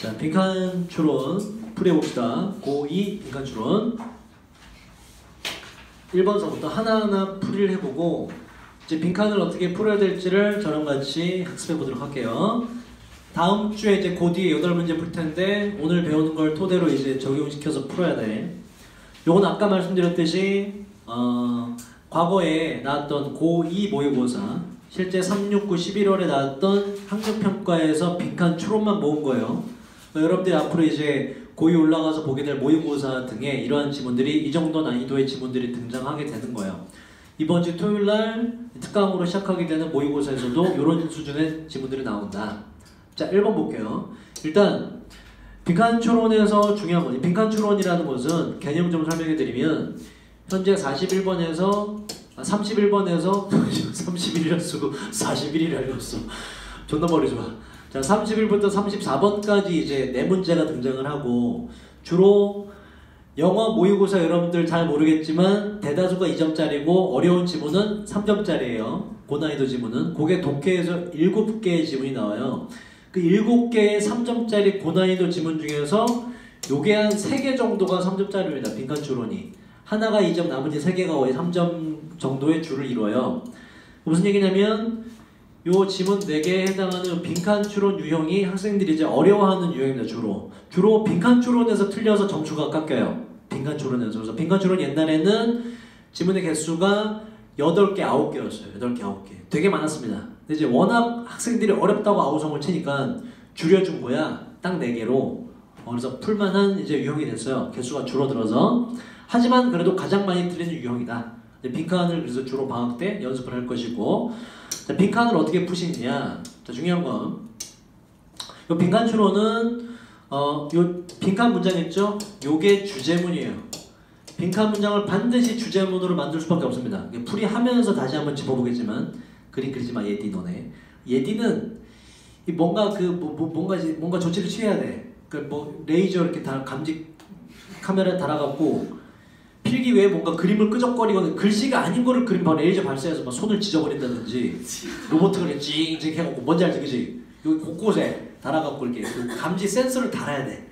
자, 빈칸 추론 풀이해봅시다. 고2 빈칸 추론 1번서부터 하나하나 풀이를 해보고 이제 빈칸을 어떻게 풀어야 될지를 저랑 같이 학습해보도록 할게요. 다음 주에 이제 그 뒤에 8문제 풀 텐데 오늘 배우는 걸 토대로 이제 적용시켜서 풀어야 돼. 요건 아까 말씀드렸듯이 과거에 나왔던 고2 모의고사 실제 369 11월에 나왔던 학력평가에서 빈칸 추론만 모은 거예요. 여러분들이 앞으로 이제 고2 올라가서 보게 될 모의고사 등의 이러한 지문들이 이 정도 난이도의 지문들이 등장하게 되는 거예요. 이번 주 토요일날 특강으로 시작하게 되는 모의고사에서도 이런 수준의 지문들이 나온다. 자, 1번 볼게요. 일단 빈칸 추론에서 중요한 건 빈칸 추론이라는 것은 개념 좀 설명해 드리면 현재 31번에서 31이라 쓰고 41이라 읽었어. 존나 머리 좋아. 자, 31부터 34번까지 이제 4문제가 등장을 하고 주로 영어 모의고사 여러분들 잘 모르겠지만 대다수가 2점짜리고 어려운 지문은 3점짜리예요. 고난이도 지문은. 그게 독해에서 7개의 지문이 나와요. 그 7개의 3점짜리 고난이도 지문 중에서 요게 한 3개 정도가 3점짜리입니다. 빈칸 추론이. 하나가 2점, 나머지 3개가 거의 3점 정도의 줄을 이뤄요. 무슨 얘기냐면 요 지문 4개에 해당하는 빈칸 추론 유형이 학생들이 이제 어려워하는 유형입니다. 주로 빈칸 추론에서 틀려서 점수가 깎여요. 빈칸 추론에서. 그래서 빈칸 추론 옛날에는 지문의 개수가 8개, 9개였어요. 8개, 9개. 되게 많았습니다. 근데 이제 워낙 학생들이 어렵다고 아우성을 치니까 줄여준 거야. 딱 4개로. 그래서 풀만한 이제 유형이 됐어요. 개수가 줄어들어서. 하지만 그래도 가장 많이 틀리는 유형이다. 빈칸을 그래서 주로 방학 때 연습을 할 것이고, 자, 빈칸을 어떻게 푸시느냐. 자, 중요한 건 요 빈칸 추론은 요 빈칸 문장 있죠? 요게 주제문이에요. 빈칸 문장을 반드시 주제문으로 만들 수밖에 없습니다. 풀이하면서 다시 한번 짚어보겠지만 그림 그리지 마 예디 너네. 예디는 뭔가 뭔가 조치를 취해야 돼. 뭐 레이저 이렇게 감지 카메라에 달아갖고 필기 외에 뭔가 그림을 끄적거리거나 글씨가 아닌 거를 그림 바로 레이저 발사해서 막 손을 찢어버린다든지 로봇을 찡찡 해갖고 뭔지 알지 그지? 여기 곳곳에 달아갖고 이렇게 그 감지 센서를 달아야 돼.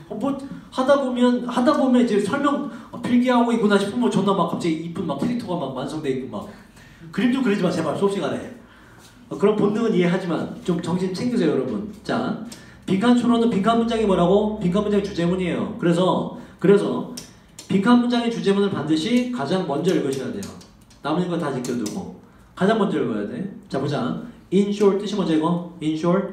뭐 하다 보면 이제 설명 필기하고 있구나 싶으면 존나 막 갑자기 이쁜 막 캐릭터가 막 완성돼 있고 막 그림 좀 그리지 마 제발 수업 시간에. 그런 본능은 이해하지만 좀 정신 챙기세요 여러분. 자, 빈칸 추론은 빈칸 문장이 뭐라고? 빈칸 문장이 주제문이에요. 그래서 빈칸 문장의 주제문을 반드시 가장 먼저 읽으셔야 돼요. 남은 거 다 지켜두고 가장 먼저 읽어야 돼. 자, 보자. In short 뜻이 뭐죠 이거? In short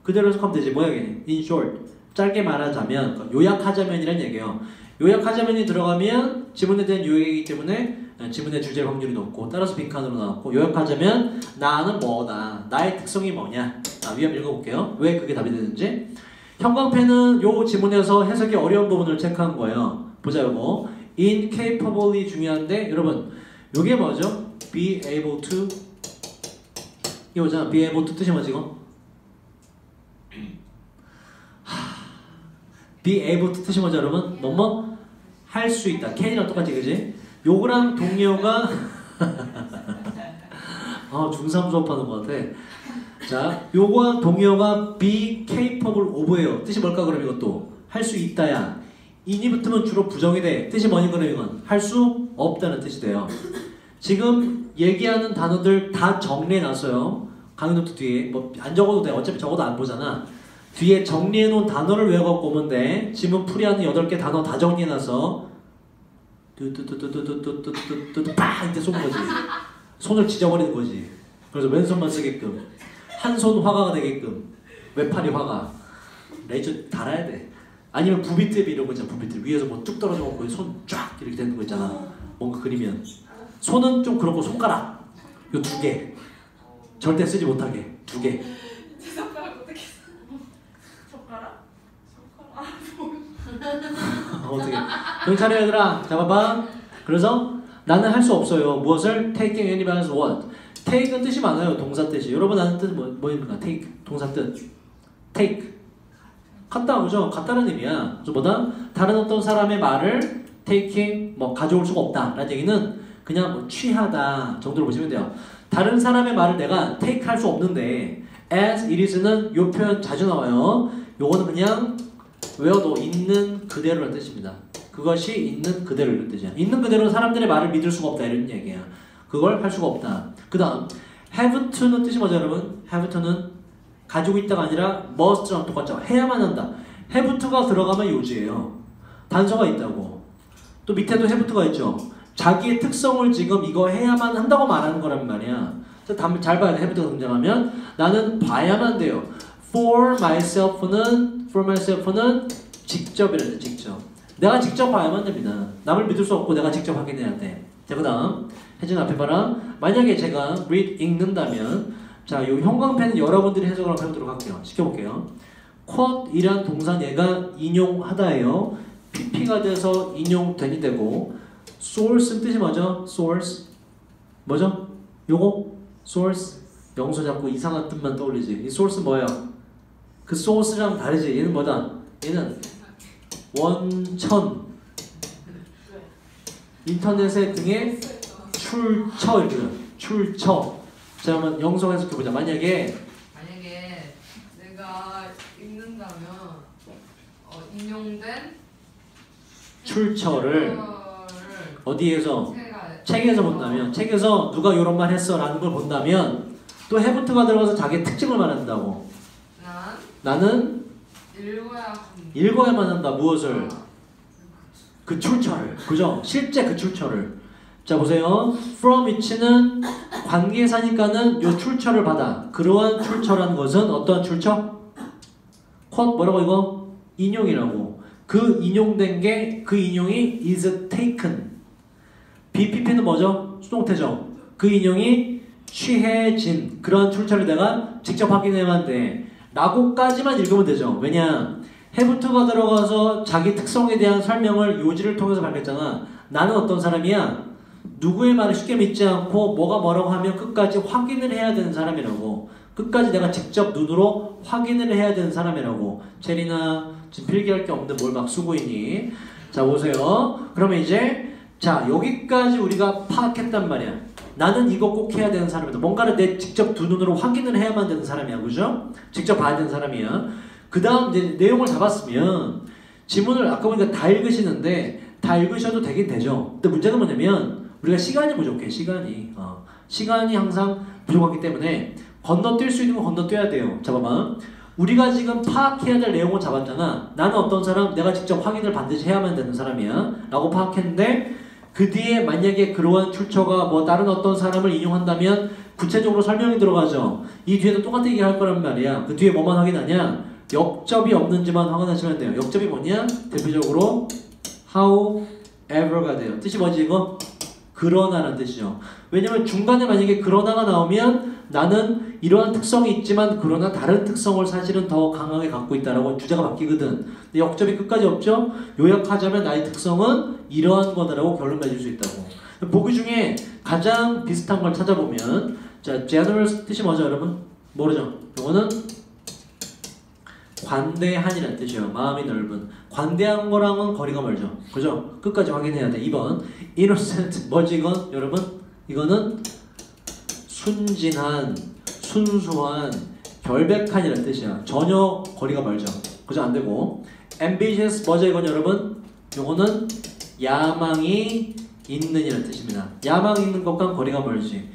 그대로 해석하면 되지. 뭐야 이게? In short 짧게 말하자면 요약하자면이란 얘기예요. 요약하자면이 들어가면 지문에 대한 요약이기 때문에 지문의 주제일 확률이 높고 따라서 빈칸으로 나왔고, 요약하자면 나는 뭐다. 나의 특성이 뭐냐. 위험 읽어볼게요. 왜 그게 답이 되는지. 형광펜은 요 지문에서 해석이 어려운 부분을 체크한 거예요. 보자 요거. incapable이 중요한데 여러분 요게 뭐죠? be able to 이거잖아. be able to 뜻이 뭐지 이거? be able to 뜻이 뭐죠 여러분? 뭐뭐 할 수 있다. can이랑 똑같지 그지? 요거랑 동료가 중3 수업하는 것 같아. 자, 요거랑 동료가 be capable of예요. 뜻이 뭘까 그럼 이것도? 할 수 있다야. in이 붙으면 주로 부정이 돼. 뜻이 뭐니 그럼 이건? 할 수 없다는 뜻이 돼요. 지금 얘기하는 단어들 다 정리해놨어요. 강의 노트 뒤에. 뭐 안 적어도 돼. 어차피 적어도 안 보잖아. 뒤에 정리해놓은 단어를 외워갖고 오면 돼. 지문 풀이하는 8개 단어 다 정리해놔서 뚜뚜뚜뚜뚜뚜뚜뚜뚜뚜 빡! 이때 쏘는 거지. 손을 찢어버리는 거지. 그래서 왼손만 쓰게끔. 한 손 화가가 되게끔. 외팔이 화가. 레이저 달아야 돼. 아니면 부비트랩 이런 거 있잖아. 부비트랩 위에서 뭐 쭉 떨어져갖고 손 쫙 이렇게 되는 거 있잖아. 뭔가 그리면 손은 좀 그렇고 손가락 요 2개 절대 쓰지 못하게 2개. 제 손가락 어떻게 써? 손가락? 어떻게? 정신 차려 얘들아. 잡아봐. 그래서 나는 할 수 없어요. 무엇을? taking anybody's what? take은 뜻이 많아요. 동사 뜻이. 여러분 아는 뜻은 뭐입니까? take 동사 뜻. take 갖다 오죠. 갖다는 의미야. 그래서 뭐다? 다른 어떤 사람의 말을 taking 뭐 가져올 수가 없다 라는 얘기는 그냥 뭐 취하다 정도로 보시면 돼요. 다른 사람의 말을 내가 take 할 수 없는데 as it is는 요 표현 자주 나와요. 요거는 그냥 외워도 있는 그대로라는 뜻입니다. 그것이 있는 그대로라는 뜻이야. 있는 그대로는 사람들의 말을 믿을 수가 없다 이런 얘기야. 그걸 할 수가 없다. 그 다음 have to는 뜻이 뭐죠 여러분? have to는 가지고 있다가 아니라 must랑 똑같죠. 해야만 한다. have to가 들어가면 요지예요. 단서가 있다고. 또 밑에도 have to가 있죠. 자기의 특성을 지금 이거 해야만 한다고 말하는 거란 말이야. 잘 봐야 돼. have to가 등장하면 나는 봐야만 돼요. for myself는 직접이라는 직접. 내가 직접 봐야만 됩니다. 남을 믿을 수 없고 내가 직접 확인해야 돼. 자, 그 다음 혜진 앞에 봐라. 만약에 제가 read 읽는다면 자, 이 형광펜은 여러분들이 해석을 한번 해보도록 할게요. 시켜볼게요. quote이란 동사 얘가 인용하다예요. PP가 돼서 인용되니 되고 source는 뜻이 뭐죠? source 뭐죠? 요거 source 영소 잡고 이상한 뜻만 떠올리지. 이 source 뭐예요? 그 source랑 다르지. 얘는 뭐다? 얘는 원천 인터넷에 등의 출처 이렇게 출처. 자, 한번 영성 해석해보자. 만약에 내가 읽는다면 인용된 출처를 어디에서? 책에서 본다면 책에서 누가 이런 말 했어 라는 걸 본다면 또 해부트가 들어가서 자기의 특징을 말한다고. 나는 읽어야만 한다. 무엇을? 그 출처를. 그죠? 실제 그 출처를. 자, 보세요. from which는 관계사니까는 요 출처를 받아. 그러한 출처라는 것은 어떠한 출처? quote 뭐라고 이거? 인용이라고. 그 인용된 게 그 인용이 is taken. BPP는 뭐죠? 수동태죠. 그 인용이 취해진 그런 출처를 내가 직접 확인해야만 돼. 라고까지만 읽으면 되죠. 왜냐? have토가 들어가서 자기 특성에 대한 설명을 요지를 통해서 밝혔잖아. 나는 어떤 사람이야? 누구의 말을 쉽게 믿지 않고 뭐가 뭐라고 하면 끝까지 확인을 해야 되는 사람이라고. 끝까지 내가 직접 눈으로 확인을 해야 되는 사람이라고. 체리나 지금 필기할 게 없는데 뭘 막 쓰고 있니? 자, 보세요. 그러면 이제 자, 여기까지 우리가 파악했단 말이야. 나는 이거 꼭 해야 되는 사람이다. 뭔가를 내 직접 두 눈으로 확인을 해야만 되는 사람이야. 그죠? 직접 봐야 되는 사람이야. 그 다음 이제 내용을 잡았으면 지문을 아까 보니까 다 읽으시는데 다 읽으셔도 되긴 되죠. 근데 문제는 뭐냐면 우리가 시간이 부족해. 시간이 항상 부족하기 때문에 건너뛸 수 있는 건 건너뛰어야 돼요. 잡아봐. 우리가 지금 파악해야 될 내용을 잡았잖아. 나는 어떤 사람, 내가 직접 확인을 반드시 해야만 되는 사람이야 라고 파악했는데 그 뒤에 만약에 그러한 출처가 뭐 다른 어떤 사람을 인용한다면 구체적으로 설명이 들어가죠. 이 뒤에도 똑같은 얘기 할 거란 말이야. 그 뒤에 뭐만 확인하냐? 역접이 없는지만 확인하시면 돼요. 역접이 뭐냐? 대표적으로 however가 돼요. 뜻이 뭐지 이거? 그러나라는 뜻이죠. 왜냐면 중간에 만약에 그러나가 나오면 나는 이러한 특성이 있지만 그러나 다른 특성을 사실은 더 강하게 갖고 있다라고 주제가 바뀌거든. 근데 역접이 끝까지 없죠? 요약하자면 나의 특성은 이러한 거다라고 결론 맺을 수 있다고. 보기 중에 가장 비슷한 걸 찾아보면 자, generous 뜻이 뭐죠 여러분? 모르죠? 이거는 관대한이라는 뜻이에요. 마음이 넓은. 관대한 거랑은 거리가 멀죠. 그죠? 끝까지 확인해야 돼. 2번 innocent 뭐지 이건? 여러분? 이거는 순진한, 순수한, 결백한이라는 뜻이야. 전혀 거리가 멀죠. 그죠? 안 되고 ambitious 뭐죠 이건 여러분? 요거는 야망이 있는 이라는 뜻입니다. 야망 있는 것과 거리가 멀지.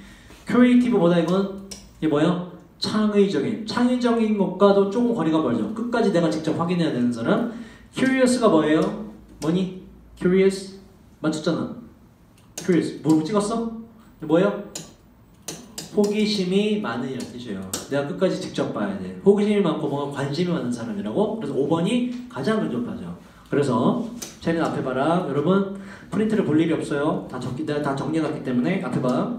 creative 뭐다 이건? 이게 뭐예요? 창의적인 것과도 조금 거리가 멀죠. 끝까지 내가 직접 확인해야 되는 사람. curious가 뭐예요? 뭐니? curious? 맞췄잖아. curious. 뭐 찍었어? 뭐예요? 호기심이 많은 이라는 뜻이에요. 내가 끝까지 직접 봐야 돼. 호기심이 많고 뭔가 관심이 많은 사람이라고. 그래서 5번이 가장 근접하죠. 그래서 쟤는 앞에 봐라. 여러분 프린트를 볼 일이 없어요. 내가 다 정리해놨기 때문에 앞에 봐.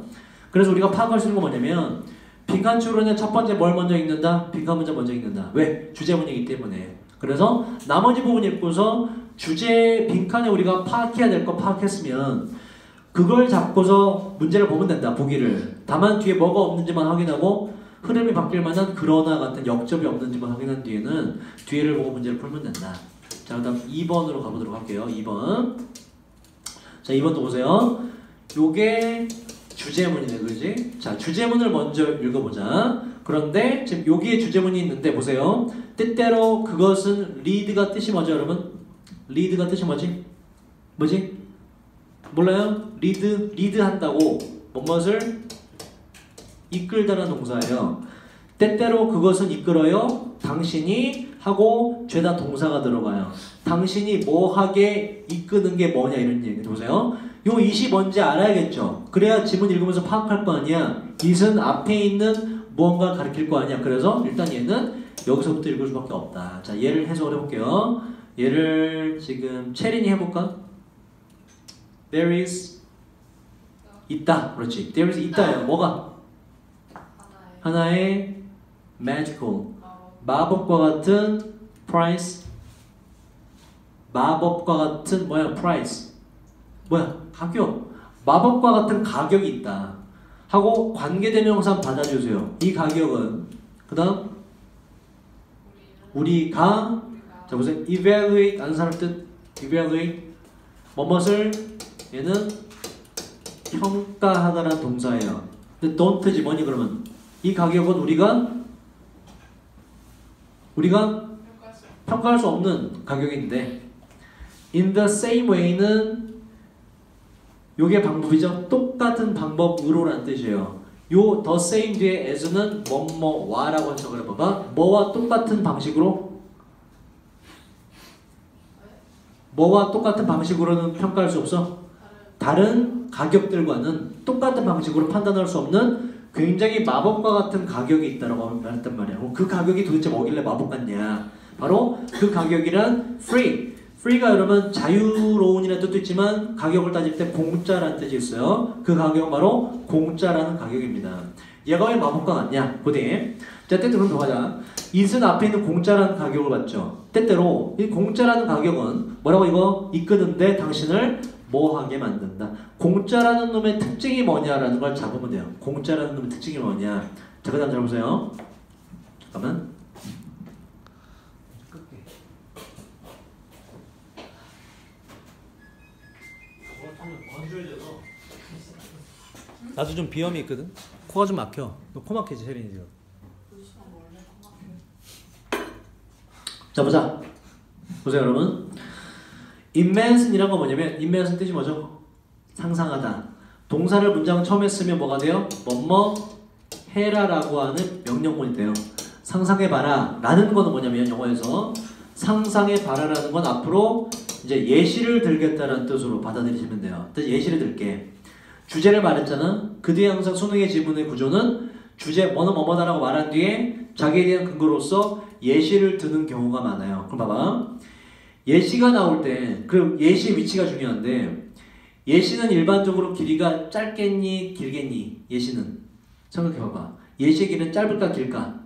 그래서 우리가 파악할 수 있는 건 뭐냐면 빈칸 추론의 첫 번째 뭘 먼저 읽는다? 빈칸 문제 먼저 읽는다. 왜? 주제문이기 때문에. 그래서 나머지 부분 읽고서 주제 빈칸에 우리가 파악해야 될 거 파악했으면 그걸 잡고서 문제를 보면 된다. 보기를. 다만 뒤에 뭐가 없는지만 확인하고 흐름이 바뀔 만한 그러나 같은 역접이 없는지만 확인한 뒤에는 뒤에를 보고 문제를 풀면 된다. 자, 그 다음 2번으로 가보도록 할게요. 2번. 자, 2번도 보세요. 요게 주제문이네, 그지? 자, 주제문을 먼저 읽어보자. 그럼 그런데 지금 여기에 주제문이 있는데 보세요. 때때로 그것은 lead가 뜻이 뭐죠, 여러분? lead가 뜻이 뭐지? 뭐지? 몰라요? lead 한다고 무엇을 이끌다라는 동사예요. 때때로 그것은 이끌어요. 당신이 하고 죄다 동사가 들어가요. 당신이 뭐 하게 이끄는 게 뭐냐 이런 얘기 보세요. 요 it이 뭔지 알아야겠죠. 그래야 지문 읽으면서 파악할 거 아니야. it은 앞에 있는 무언가 가리킬 거 아니야. 그래서 일단 얘는 여기서부터 읽을 수밖에 없다. 자, 얘를 해석을 해볼게요. 얘를 지금 체린이 해볼까? There is 있다. 그렇지. There is 있다예요. 뭐가? 하나의 magical 마법과 같은 price 마법과 같은 뭐야? price 뭐야? 가격 마법과 같은 가격이 있다 하고 관계대명사 받아주세요. 이 가격은 그 다음 우리가 자 보세요. evaluate 아는 사람 뜻 evaluate 뭐뭇을 얘는 평가하다라는 동사예요. 근데 don't지 뭐니 그러면 이 가격은 우리가 평가할 수 없는 가격인데 in the same way는 요게 방법이죠. 똑같은 방법으로라는 뜻이에요. 요 the same 뒤에 as는 뭐뭐와라고 해석을 해봐봐. 뭐와 똑같은 방식으로 뭐와 똑같은 방식으로는 평가할 수 없어? 다른 가격들과는 똑같은 방식으로 판단할 수 없는 굉장히 마법과 같은 가격이 있다라고 말했단 말이야. 그 가격이 도대체 뭐길래 마법 같냐? 바로 그 가격이란 free. free가 여러분 자유로운이라는 뜻도 있지만 가격을 따질 때 공짜라는 뜻이 있어요. 그 가격은 바로 공짜라는 가격입니다. 얘가 왜 마법과 같냐? 보디. 자, 때때로 더 가자. it은 앞에 있는 공짜라는 가격을 받죠. 때때로 이 공짜라는 가격은 뭐라고 이거 이끄는데 당신을 뭐 하게 만든다. 공짜라는 놈의 특징이 뭐냐라는 걸 잡으면 돼요. 공짜라는 놈의 특징이 뭐냐. 자, 그 다음 잘 보세요. 잠깐만. 나도 좀 비염이 있거든. 코가 좀 막혀. 너 코 막히지, 혜린이 지금. 자, 보자. 보세요, 여러분. imagine이란 건 뭐냐면 imagine 뜻이 뭐죠? 상상하다. 동사를 문장 처음에 쓰면 뭐가 돼요? 뭐뭐 해라라고 하는 명령문이 돼요. 상상해봐라 라는 거는 뭐냐면 영어에서 상상해봐라라는 건 앞으로 이제 예시를 들겠다라는 뜻으로 받아들이시면 돼요. 예시를 들게. 주제를 말했잖아. 그 뒤에 항상 수능의 지문의 구조는 주제 뭐는 뭐뭐다라고 말한 뒤에 자기에 대한 근거로서 예시를 드는 경우가 많아요. 그럼 봐봐. 예시가 나올 때, 그 예시의 위치가 중요한데 예시는 일반적으로 길이가 짧겠니 길겠니? 예시는 생각해봐봐. 예시의 길이는 짧을까 길까?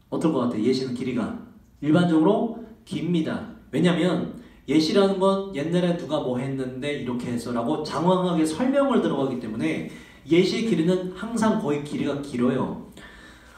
어떨 것 같아? 예시는 길이가 일반적으로 깁니다. 왜냐면 예시라는 건 옛날에 누가 뭐 했는데 이렇게 해서 라고 장황하게 설명을 들어가기 때문에 예시의 길이는 항상 거의 길이가 길어요.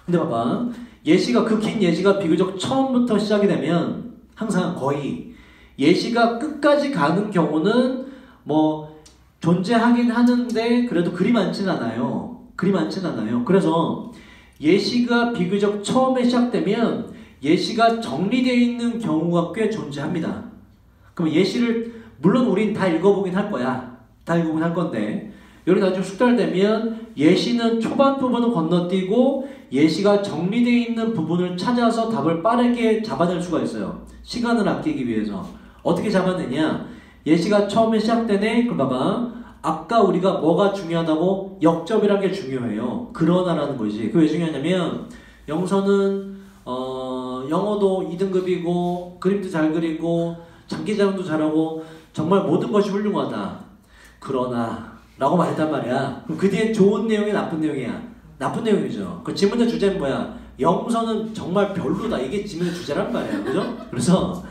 근데 봐봐. 예시가 그 긴 예시가 비교적 처음부터 시작이 되면 항상 거의 예시가 끝까지 가는 경우는 뭐 존재하긴 하는데 그래도 그리 많진 않아요. 그리 많진 않아요. 그래서 예시가 비교적 처음에 시작되면 예시가 정리되어 있는 경우가 꽤 존재합니다. 그럼 예시를 물론 우린 다 읽어보긴 할 거야. 다 읽어보긴 할 건데 여기 나중에 숙달되면 예시는 초반 부분을 건너뛰고 예시가 정리되어 있는 부분을 찾아서 답을 빠르게 잡아낼 수가 있어요. 시간을 아끼기 위해서. 어떻게 잡아내냐? 예시가 처음에 시작되네? 그럼 봐봐. 아까 우리가 뭐가 중요하다고? 역접이라는 게 중요해요. 그러나라는 거지. 그게 왜 중요하냐면 영서는 영어도 2등급이고 그림도 잘 그리고 장기자랑도 잘하고 정말 모든 것이 훌륭하다. 그러나 라고 말했단 말이야. 그럼 그 뒤에 좋은 내용이 나쁜 내용이야. 나쁜 내용이죠. 그 지문의 주제는 뭐야? 영서는 정말 별로다. 이게 지문의 주제란 말이야. 그죠? 그래서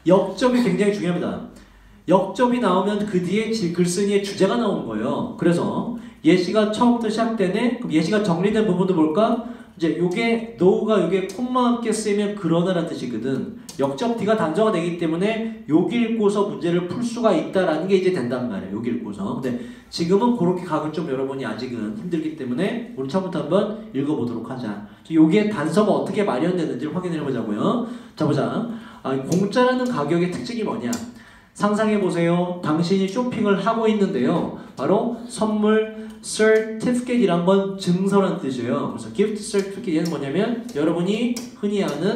역접이 굉장히 중요합니다. 역접이 나오면 그 뒤에 글쓴이의 주제가 나오는 거예요. 그래서 예시가 처음부터 시작되네? 그럼 예시가 정리된 부분도 볼까? 이제 요게 no가 요게 콤마 함께 쓰이면 그러나라는 뜻이거든. 역접 D가 단정화 되기 때문에 여기 읽고서 문제를 풀 수가 있다라는 게 이제 된단 말이에요. 여기 읽고서. 근데 지금은 그렇게 각은 좀 여러분이 아직은 힘들기 때문에 우리 처음부터 한번 읽어보도록 하자. 요게 단서가 어떻게 마련되는지를 확인해 보자고요. 자 보자. 공짜라는 가격의 특징이 뭐냐? 상상해보세요. 당신이 쇼핑을 하고 있는데요. 바로 선물 certificate이란 건 증서란 뜻이에요. 그래서 gift certificate 얘는 뭐냐면 여러분이 흔히 아는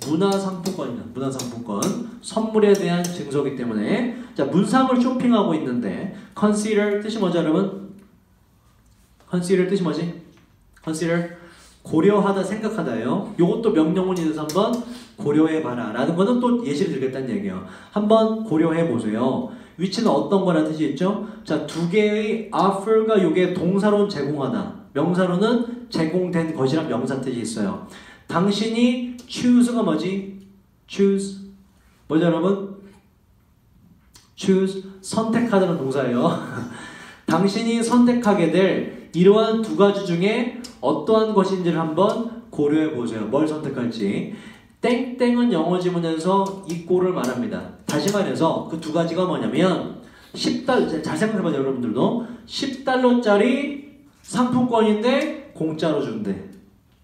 문화상품권입니다. 문화상품권. 선물에 대한 증서이기 때문에 자 문상을 쇼핑하고 있는데 consider 뜻이 뭐죠 여러분? consider 뜻이 뭐지? consider 고려하다 생각하다예요. 요것도 명령문이 돼서 한번 고려해봐라 라는 거는 또 예시를 들겠다는 얘기예요. 한번 고려해보세요. 위치는 어떤 거라는 뜻이 있죠? 자, 두 개의 offer가 요게 동사로는 제공하다. 명사로는 제공된 것이란 명사 뜻이 있어요. 당신이 choose가 뭐지? choose 뭐죠 여러분? choose 선택하다는 동사예요. 당신이 선택하게 될 이러한 두 가지 중에 어떠한 것인지를 한번 고려해보세요. 뭘 선택할지. 땡땡은 영어 지문에서 이 꼴을 말합니다. 다시 말해서 그 두 가지가 뭐냐면 10달러, 잘 생각해봐요 여러분들도. 10달러짜리 상품권인데 공짜로 준대.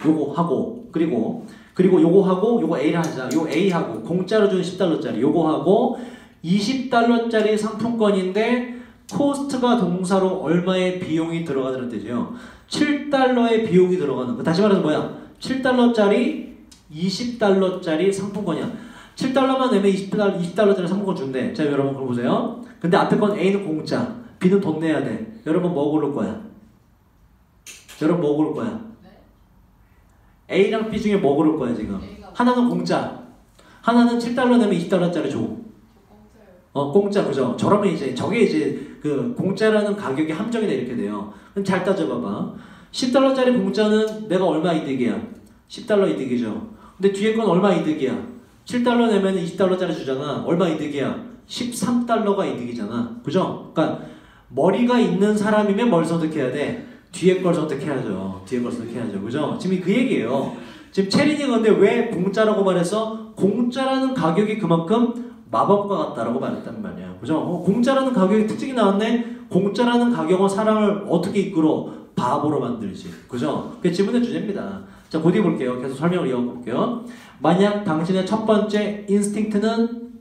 요거 하고 그리고 요거 하고 요거 A를 하자. 요 A하고 공짜로 준 10달러짜리 요거 하고 20달러짜리 상품권인데 코스트가 동사로 얼마의 비용이 들어가는 뜻이에요. 7달러의 비용이 들어가는 거. 다시 말해서 뭐야? 7달러짜리 20달러짜리 상품권이야. 7달러만 내면 20달러짜리 상품권 준대. 자 여러분 그럼 보세요. 근데 앞에 건 A는 공짜, B는 돈 내야 돼. 여러분 뭐 고를 거야? 여러분 뭐 고를 거야? A랑 B 중에 뭐 고를 거야 지금? 하나는 공짜, 하나는 7달러 내면 20달러짜리 줘. 공짜 그죠? 저러면 이제 저게 이제 그 공짜라는 가격이 함정이 돼 이렇게 돼요. 그럼 잘 따져봐봐. 10달러짜리 공짜는 내가 얼마 이득이야? 10달러 이득이죠. 근데 뒤에 건 얼마 이득이야? 7달러 내면 20달러짜리 주잖아. 얼마 이득이야? 13달러가 이득이잖아. 그죠? 그러니까 머리가 있는 사람이면 뭘 선택해야 돼? 뒤에 걸 선택해야죠. 뒤에 걸 선택해야죠. 그죠? 지금 그 얘기예요. 지금 체린이 근데 왜 공짜라고 말해서 공짜라는 가격이 그만큼 마법과 같다라고 말했단 말이야. 그죠? 공짜라는 가격의 특징이 나왔네? 공짜라는 가격은 사람을 어떻게 이끌어? 바보로 만들지. 그죠? 그게 지문의 주제입니다. 자, 곧 볼게요. 계속 설명을 이어볼게요. 만약 당신의 첫 번째 인스팅트는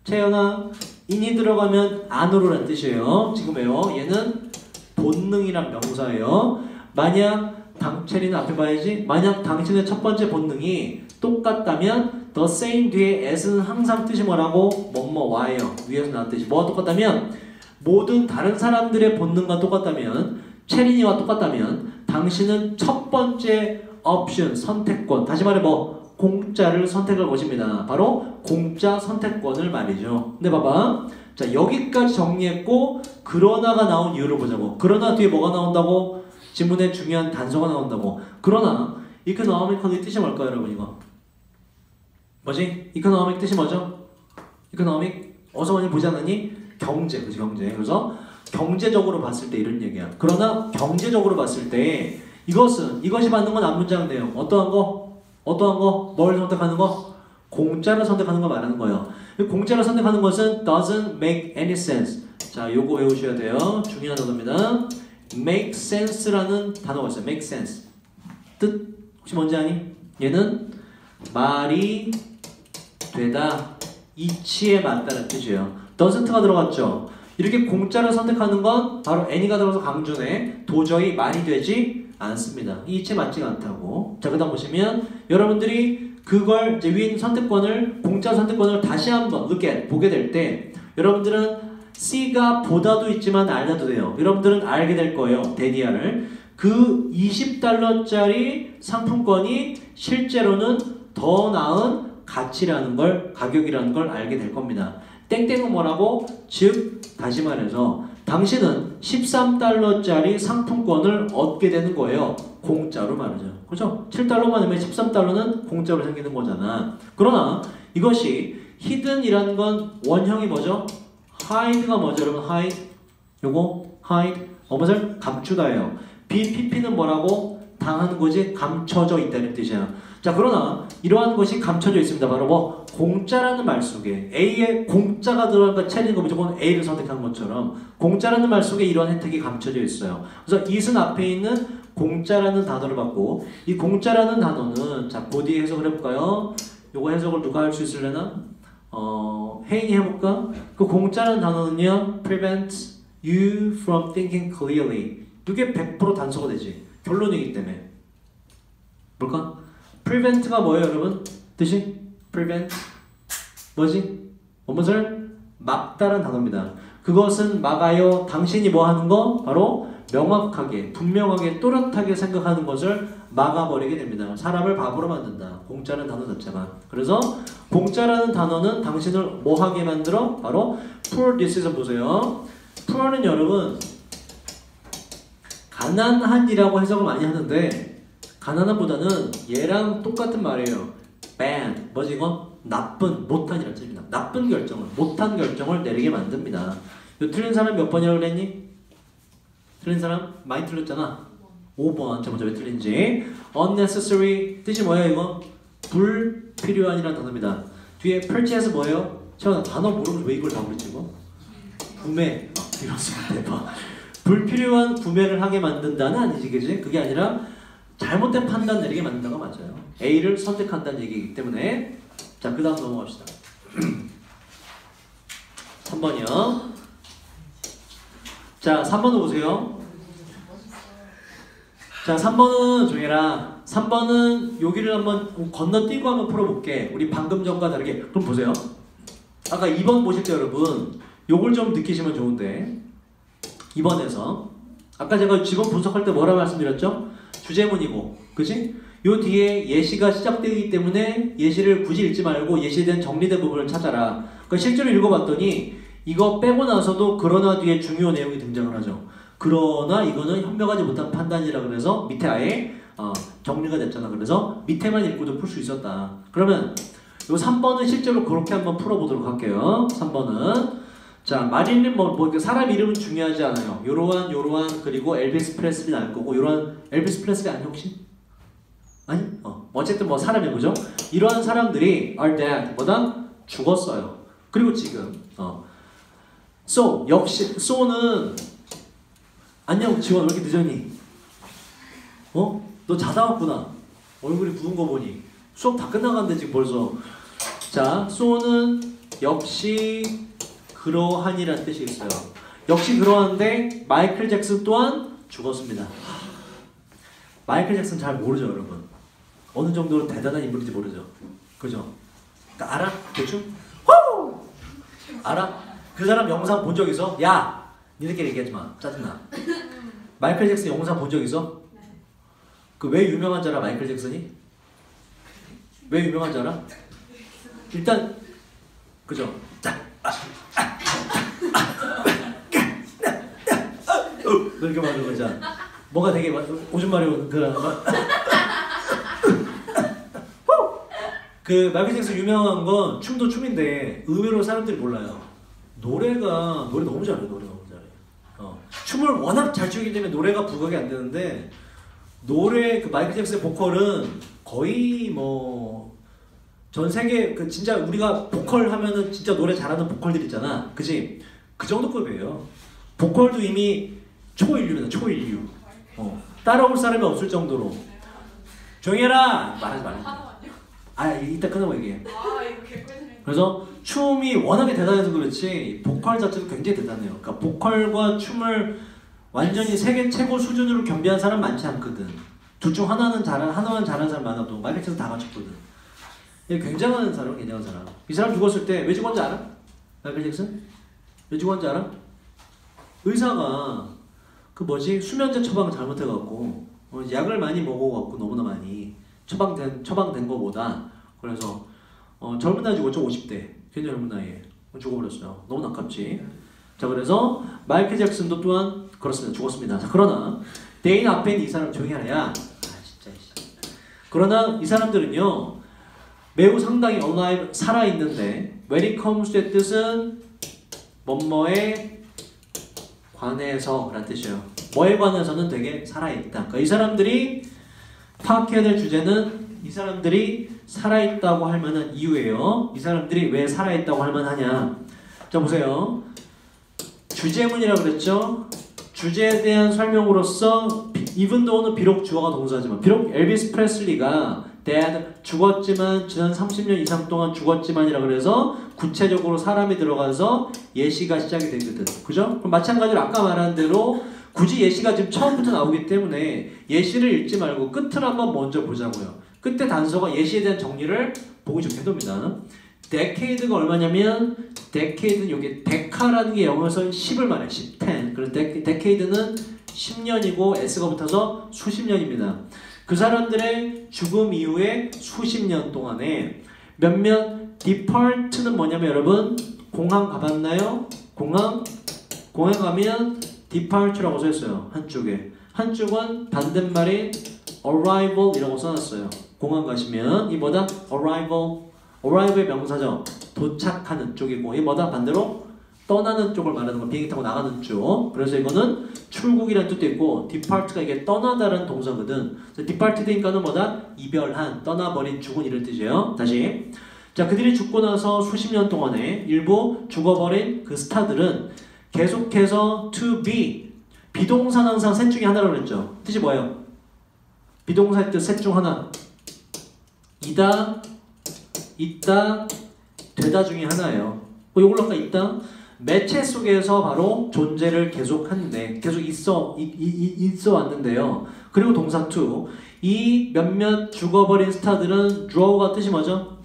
채연아, 인이 들어가면 안으로란 뜻이에요. 지금 왜요? 얘는 본능이란 명사예요. 만약 체리는 앞에 봐야지. 만약 당신의 첫 번째 본능이 똑같다면 the same 뒤에 as는 항상 뜻이 뭐라고? 뭐뭐 와예요. 위에서 나온 뜻이 뭐가 똑같다면 모든 다른 사람들의 본능과 똑같다면 체린이와 똑같다면 당신은 첫 번째 옵션 선택권 다시 말해 뭐 공짜를 선택할 것입니다. 바로 공짜 선택권을 말이죠. 근데 봐봐. 자 여기까지 정리했고 그러나가 나온 이유를 보자고. 그러나 뒤에 뭐가 나온다고? 지문에 중요한 단서가 나온다고. 그러나 economically 뜻이 뭘까요 여러분 이거? 뭐지? economic 뜻이 뭐죠? economic 어서 많이 보지 않았니? 경제 그치 경제. 그래서 경제적으로 봤을 때 이런 얘기야. 그러나 경제적으로 봤을 때 이것이 받는 건 앞문장인데요. 어떠한 거? 어떠한 거? 뭘 선택하는 거? 공짜를 선택하는 거 말하는 거예요. 공짜를 선택하는 것은 doesn't make any sense. 자, 요거 외우셔야 돼요. 중요한 단어입니다. make sense라는 단어가 있어요. make sense. 뜻 혹시 뭔지 아니? 얘는 말이 되다, 이치에 맞다는 뜻이에요. doesn't가 들어갔죠. 이렇게 공짜를 선택하는 건 바로 any가 들어가서 강조네. 도저히 말이 되지 않습니다. 이 이치에 맞지가 않다고. 자, 그 다음 보시면 여러분들이 그걸 이제 위인 선택권을 공짜 선택권을 다시 한번 look at 보게 될 때 여러분들은 C가 보다도 있지만 알다도 돼요. 여러분들은 알게 될 거예요. 데디아를. 그 20달러짜리 상품권이 실제로는 더 나은 가치라는 걸, 가격이라는 걸 알게 될 겁니다. 땡땡은 뭐라고? 즉 다시 말해서 당신은 13달러짜리 상품권을 얻게 되는 거예요. 공짜로 말이죠. 그죠? 7달러만 내면 13달러는 공짜로 생기는 거잖아. 그러나 이것이 히든이라는 건 원형이 뭐죠? hide가 뭐죠 여러분? hide 요거 hide 무엇을 감추다예요. BPP는 뭐라고? 당하는 것이 감춰져 있다는 뜻이야. 자, 그러나 이러한 것이 감춰져 있습니다. 바로 뭐 공짜라는 말 속에 A에 공짜가 들어가니까 체리는 거 무조건 A를 선택한 것처럼 공짜라는 말 속에 이러한 혜택이 감춰져 있어요. 그래서 it은 앞에 있는 공짜라는 단어를 받고 이 공짜라는 단어는 자, 고디 해석을 해볼까요? 요거 해석을 누가 할 수 있을래나? 혜인이 해볼까? 그 공짜라는 단어는요, prevent you from thinking clearly. 이게 100% 단서가 되지. 결론이기 때문에. 뭘까? prevent가 뭐예요, 여러분? 뜻이? prevent. 뭐지? 무엇을? 막다란 단어입니다. 그것은 막아요. 당신이 뭐 하는 거? 바로 명확하게, 분명하게, 또렷하게 생각하는 것을 막아버리게 됩니다. 사람을 바보로 만든다. 공짜라는 단어 자체가. 그래서 공짜라는 단어는 당신을 뭐 하게 만들어? 바로 poor this에서 보세요. poor는 여러분 가난한이라고 해석을 많이 하는데 가난한보다는 얘랑 똑같은 말이에요. bad. 뭐지 이건? 나쁜, 못한이라는 뜻입니다. 나쁜 결정을, 못한 결정을 내리게 만듭니다. 요 틀린 사람 몇 번이라고 그랬니? 틀린 사람? 많이 틀렸잖아. 5번. 자, 먼저 왜 틀린지. unnecessary 뜻이 뭐예요 이거? 불필요한이라는 단어입니다. 뒤에 purchase 뭐예요? 제가 단어 모르면서 왜 이걸 다 모르지 이거? 구매. 이렇습니다. 대박. 불필요한 구매를 하게 만든다는 아니지, 그지? 그게 아니라 잘못된 판단 내리게 만든다가 맞아요. A를 선택한다는 얘기이기 때문에. 자, 그 다음 넘어갑시다. 3번이요. 자, 3번을 보세요. 자, 3번은 조용해라. 3번은 여기를 한번 건너뛰고 한번 풀어볼게. 우리 방금 전과 다르게. 그럼 보세요. 아까 2번 보실 때 여러분 요걸 좀 느끼시면 좋은데 2번에서 아까 제가 지금 분석할 때 뭐라 말씀드렸죠? 주제문이고, 그치? 요 뒤에 예시가 시작되기 때문에 예시를 굳이 읽지 말고 예시에 대한 정리된 부분을 찾아라. 그러니까 실제로 읽어봤더니 이거 빼고 나서도 그러나 뒤에 중요 내용이 등장을 하죠. 그러나 이거는 현명하지 못한 판단이라 그래서 밑에 아예 정리가 됐잖아. 그래서 밑에만 읽고도 풀 수 있었다. 그러면 요 3번은 실제로 그렇게 한번 풀어보도록 할게요. 3번은 자, 마릴린 사람 이름은 중요하지 않아요. 요러한 그리고 엘비스 프레슬리 나올 거고 요러한 엘비스 프레슬리 아니 혹시? 아니? 어쨌든 뭐 사람이 그죠? 이러한 사람들이 are dead 뭐다? 죽었어요. 그리고 지금 so 역시 so는 안녕 지원 왜 이렇게 늦었니? 너 자다 왔구나. 얼굴이 부은 거 보니 수업 다 끝나갔는데 지금 벌써. 자, so는 역시 그러한이라는 뜻이 있어요. 역시 그러한데 마이클 잭슨 또한 죽었습니다. 마이클 잭슨 잘 모르죠 여러분. 어느 정도로 대단한 인물인지 모르죠. 그죠? 그러니까 알아? 대충? 후! 알아? 그 사람 영상 본 적 있어? 야! 니네끼리 얘기하지 마. 짜증나. 마이클 잭슨 영상 본 적 있어? 그 왜 유명한 줄 알아? 마이클 잭슨이? 왜 유명한 줄 알아? 일단 그죠? 이렇게 말하는 거잖아. 뭔가 되게 오줌 마려운 그런 그 마이클 잭슨 유명한 건 춤도 춤인데 의외로 사람들이 몰라요. 노래 너무 잘해요. 노래 너무 잘해요. 춤을 워낙 잘 추기 때문에 노래가 부각이 안 되는데 그 마이클 잭슨의 보컬은 거의 뭐 전 세계 그 진짜 우리가 보컬 하면은 진짜 노래 잘하는 보컬들 있잖아, 그지? 그 정도 급이에요. 보컬도 이미 초인류입니다. 초인류. 따라올 사람이 없을 정도로. 조용히 해라! 말하지 말라. 이따 끝나고 얘기해. 그래서 춤이 워낙에 대단해서 그렇지 보컬 자체도 굉장히 대단해요. 그러니까 보컬과 춤을 완전히 세계 최고 수준으로 겸비한 사람 많지 않거든. 둘 중 하나는 잘하는 사람 많아도 마이클 잭슨 다 갖췄거든. 굉장한 사람, 굉장한 사람. 이 사람 죽었을 때 왜 죽었는지 알아? 마이클 잭슨? 왜 죽었는지 알아? 의사가 수면제 처방 잘못해갖고 약을 많이 먹어갖고 너무나 많이 처방된 거보다 그래서 젊은 나이 죽었죠. 50대. 굉장히 젊은 나이에 죽어버렸어요. 너무 아깝지. 자, 그래서 마이클 잭슨도 또한 그렇습니다. 죽었습니다. 자, 그러나 데인 앞에 있는 이 사람 조용히 하라. 진짜. 그러나 이 사람들은요 매우 상당히 alive 살아있는데 when it comes to의 뜻은 뭐뭐에 관해서 라는 뜻이에요. 뭐에 관해서는 되게 살아있다. 그러니까 이 사람들이 파악해야 될 주제는 이 사람들이 살아있다고 할 만한 이유예요. 이 사람들이 왜 살아있다고 할 만하냐. 자 보세요. 주제문이라고 그랬죠. 주제에 대한 설명으로서 even though는 비록 주어가 동사지만 비록 엘비스 프레슬리가 dead 죽었지만 지난 30년 이상 동안 죽었지만이라 그래서 구체적으로 사람이 들어가서 예시가 시작이 되거든. 그죠? 그럼 마찬가지로 아까 말한 대로 굳이 예시가 지금 처음부터 나오기 때문에 예시를 읽지 말고 끝을 한번 먼저 보자고요. 그때 단서가 예시에 대한 정리를 보기 좋게 해둡니다. decade가 얼마냐면 decade는 여기 데카라는 게 영어에서 10을 말해. 10, 10. 그래서 decade는 10년이고 s가 붙어서 수십 년입니다. 그 사람들의 죽음 이후에 수십 년 동안에 몇몇 depart는 뭐냐면 여러분 공항 가봤나요? 공항 가면 depart라고 써있어요. 한쪽에. 한쪽은 반대말인 arrival이라고 써놨어요. 공항 가시면 이 뭐다? arrival의 명사죠. 도착하는 쪽이고 이 뭐다? 반대로 떠나는 쪽을 말하는 거. 비행기 타고 나가는 쪽. 그래서 이거는 출국이라는 뜻도 있고 depart가 이게 떠나다라는 동사거든. 그래서 departed니까는 뭐다? 이별한, 떠나버린, 죽은 이런 뜻이에요. 다시. 자, 그들이 죽고 나서 수십 년 동안에 일부 죽어버린 그 스타들은 계속해서 to be 비동사는 항상 셋 중에 하나라고 그랬죠. 뜻이 뭐예요? 비동사의 뜻 셋 중 하나. 이다, 있다, 되다 중에 하나예요. 이걸로 아까 있다. 매체 속에서 바로 존재를 계속하는데 계속 있어 왔는데요. 그리고 동사 to 이 몇몇 죽어버린 스타들은 draw가 뜻이 뭐죠?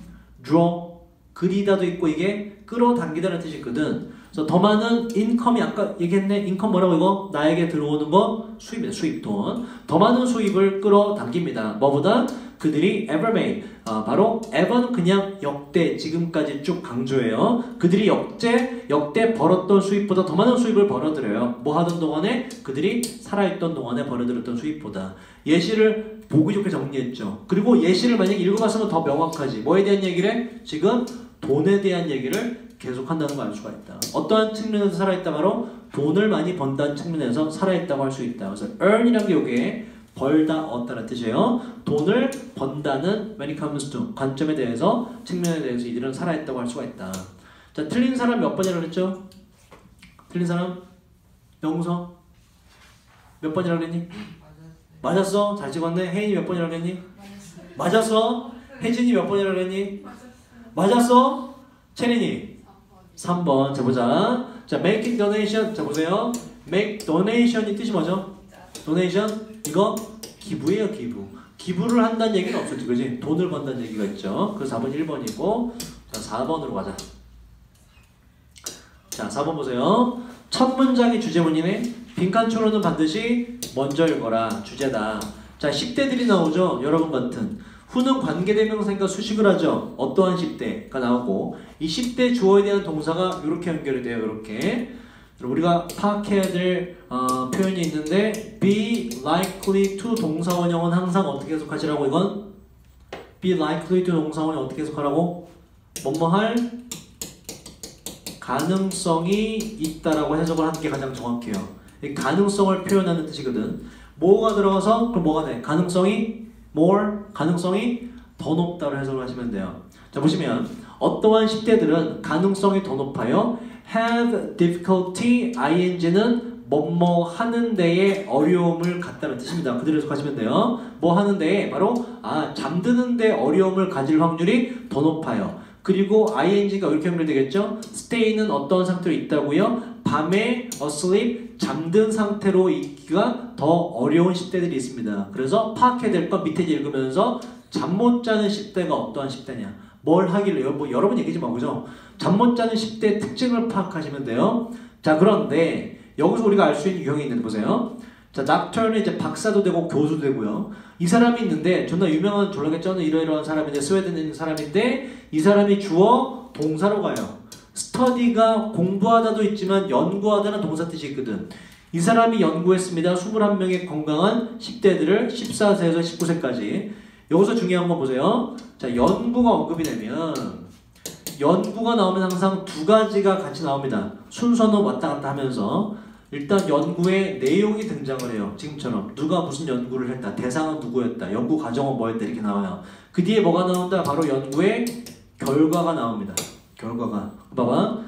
draw 그리다도 있고 이게 끌어당기다는 뜻이 있거든. 그래서 더 많은 인컴이 아까 얘기했네. 인컴 뭐라고 이거? 나에게 들어오는 거 수입이다. 수입 돈. 더 많은 수입을 끌어당깁니다. 뭐보다? 그들이 ever made. 바로 ever는 그냥 역대 지금까지 쭉 강조해요. 그들이 역대 벌었던 수입보다 더 많은 수입을 벌어들여요. 뭐 하던 동안에? 그들이 살아있던 동안에 벌어들였던 수입보다. 예시를 보기 좋게 정리했죠. 그리고 예시를 만약에 읽어봤으면 더 명확하지. 뭐에 대한 얘기를 해? 지금 돈에 대한 얘기를 계속한다는 걸 알 수가 있다. 어떠한 측면에서 살아있다? 바로 돈을 많이 번다는 측면에서 살아있다고 할 수 있다. 그래서 earn이라는 게 이게 벌다, 얻다라는 뜻이에요. 돈을 번다는 when it comes to 관점에 대해서, 측면에 대해서 이들은 살아있다고 할 수가 있다. 자, 틀린 사람 몇 번이라고 했죠? 틀린 사람? 영서? 몇 번이라고 그랬니? 맞았어? 잘 찍었네. 혜인이 몇 번이라고 그랬니? 맞았어? 혜진이 몇 번이라고 그랬니? 맞았어? 채린이? 3번. 자, 보자. 자, making donation. 자, 보세요. make donation이 뜻이 뭐죠? donation? 이거 기부예요, 기부. 기부를 한다는 얘기는 없었지, 그지? 돈을 번다는 얘기가 있죠. 그래서 4번 1번이고, 자, 4번으로 가자. 자, 4번 보세요. 첫 문장이 주제문이네. 빈칸초로는 반드시 먼저 읽어라. 주제다. 자, 10대들이 나오죠? 여러분 같은. 후는 관계대명사니까 수식을 하죠. 어떠한 10대가 나오고, 이 10대 주어에 대한 동사가 이렇게 연결이 돼요. 이렇게. 우리가 파악해야 될 표현이 있는데 be likely to 동사원형은 항상 어떻게 해석하시라고 이건? be likely to 동사원형 어떻게 해석하라고? 뭐뭐 할 가능성이 있다라고 해석을 하는 게 가장 정확해요. 이 가능성을 표현하는 뜻이거든. 뭐가 들어가서 그럼 뭐가 돼? 가능성이 more, 가능성이 더 높다로 해석을 하시면 돼요. 자, 보시면 어떠한 10대들은 가능성이 더 높아요. have difficulty, ing는 뭐뭐 하는 데에 어려움을 갖다는 뜻입니다. 그대로 해석하시면 돼요. 뭐 하는 데에 바로 잠드는 데 어려움을 가질 확률이 더 높아요. 그리고 ing가 이렇게 연결되겠죠? stay는 어떤 상태로 있다고요? 밤에 asleep, 잠든 상태로 있기가 더 어려운 10대들이 있습니다. 그래서 파악해야 될 건 밑에 읽으면서 잠 못 자는 10대가 어떠한 10대냐? 뭘 하길래 뭐 여러 번 얘기지 마, 그죠? 잠 못 자는 10대의 특징을 파악하시면 돼요. 자, 그런데 여기서 우리가 알 수 있는 유형이 있는데 보세요. 자, 닥터는 이제 박사도 되고 교수도 되고요. 이 사람이 있는데 존나 유명한 졸라겠죠? 이러이러한 사람인데 스웨덴에 있는 사람인데 이 사람이 주어 동사로 가요. 스터디가 공부하다도 있지만 연구하다는 동사 뜻이 있거든. 이 사람이 연구했습니다. 21명의 건강한 10대들을 14세에서 19세까지. 여기서 중요한 거 보세요. 자, 연구가 언급이 되면 연구가 나오면 항상 두 가지가 같이 나옵니다. 순서는 왔다 갔다 하면서 일단 연구의 내용이 등장을 해요. 지금처럼 누가 무슨 연구를 했다, 대상은 누구였다, 연구 과정은 뭐였다 이렇게 나와요. 그 뒤에 뭐가 나온다? 바로 연구의 결과가 나옵니다. 결과가. 봐봐.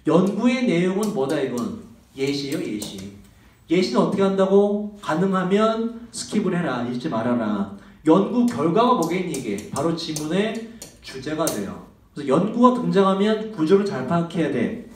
연구의 내용은 뭐다 이건? 예시예요, 예시. 예시는 어떻게 한다고? 가능하면 스킵을 해라, 읽지 말아라. 연구 결과가 뭐겠니 이게? 바로 지문의 주제가 돼요. 그래서 연구가 등장하면 구조를 잘 파악해야 돼.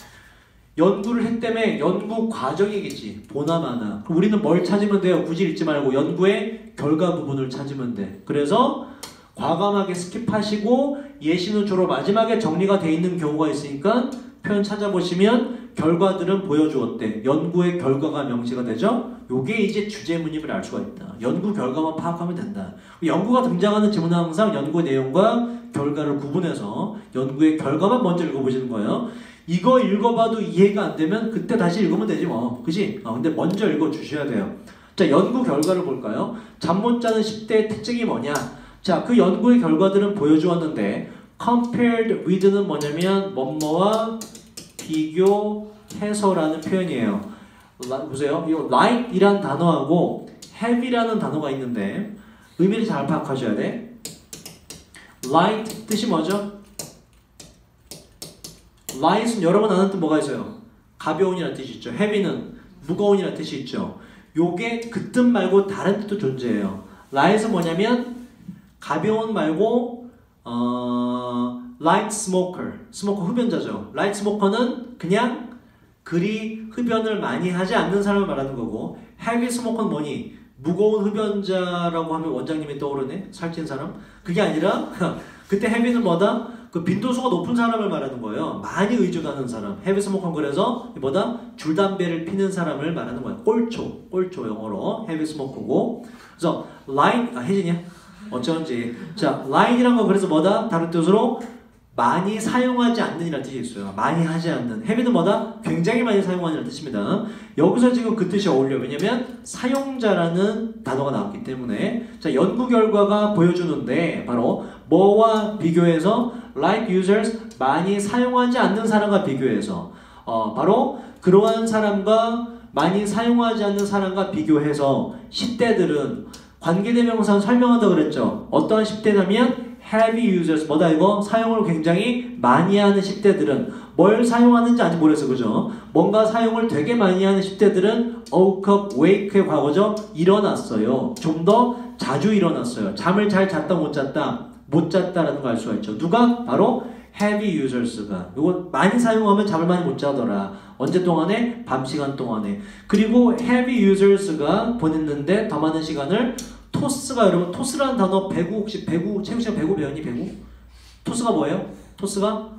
연구를 했다며 연구 과정이겠지. 보나 마나. 그럼 우리는 뭘 찾으면 돼요? 굳이 읽지 말고 연구의 결과 부분을 찾으면 돼. 그래서 과감하게 스킵하시고 예시는 주로 마지막에 정리가 돼 있는 경우가 있으니까 표현 찾아보시면 결과들은 보여주었대. 연구의 결과가 명시가 되죠? 요게 이제 주제문임을 알 수가 있다. 연구 결과만 파악하면 된다. 연구가 등장하는 지문은 항상 연구 내용과 결과를 구분해서 연구의 결과만 먼저 읽어보시는 거예요. 이거 읽어봐도 이해가 안 되면 그때 다시 읽으면 되지 뭐. 그지? 근데 먼저 읽어주셔야 돼요. 자, 연구 결과를 볼까요? 잠 못 자는 10대의 특징이 뭐냐? 자, 그 연구의 결과들은 보여주었는데 compared with는 뭐냐면 뭐뭐와 비교해서라는 표현이에요. 보세요. 이 light이란 단어하고 heavy라는 단어가 있는데 의미를 잘 파악하셔야 돼. light 뜻이 뭐죠? light은 여러분 아는 뜻 뭐가 있어요? 가벼운이라는 뜻이 있죠. heavy는 무거운이라는 뜻이 있죠. 요게 그 뜻 말고 다른 뜻도 존재해요. light은 뭐냐면 가벼운 말고 light smoker, 스모커 흡연자죠. light smoker는 그냥 그리 흡연을 많이 하지 않는 사람을 말하는 거고 heavy smoker는 뭐니? 무거운 흡연자라고 하면 원장님이 떠오르네? 살찐 사람? 그게 아니라 그때 heavy는 뭐다? 그 빈도수가 높은 사람을 말하는 거예요. 많이 의존하는 사람. heavy smoker는 그래서 뭐다? 줄담배를 피는 사람을 말하는 거예요. 꼴초 영어로 heavy smoker고. 그래서 light, 혜진이야? 어쩐지. 자, light이란 거 그래서 뭐다? 다른 뜻으로 많이 사용하지 않는 이라는 뜻이 있어요. 많이 하지 않는. heavy는 뭐다? 굉장히 많이 사용하는 이라는 뜻입니다. 여기서 지금 그 뜻이 어울려요. 왜냐면 사용자라는 단어가 나왔기 때문에. 자, 연구 결과가 보여주는데 바로 뭐와 비교해서 light users 많이 사용하지 않는 사람과 비교해서 바로 그러한 사람과 많이 사용하지 않는 사람과 비교해서 10대들은 관계대명사는 설명한다고 그랬죠. 어떠한 10대냐면 heavy users, 뭐다 이거? 사용을 굉장히 많이 하는 10대들은 뭘 사용하는지 아직 모르겠어, 그죠? 뭔가 사용을 되게 많이 하는 10대들은 woke up, wake의 과거죠? 일어났어요. 좀 더 자주 일어났어요. 잠을 잘 잤다 못 잤다? 못 잤다라는 걸 알 수가 있죠. 누가? 바로 heavy users가. 이거 많이 사용하면 잠을 많이 못 자더라. 언제 동안에? 밤 시간 동안에. 그리고 heavy users가 보냈는데 더 많은 시간을 토스가 여러분 토스라는 단어 배구 혹시 배구 체육 시간 배구 배웠니? 배구? 토스가 뭐예요? 토스가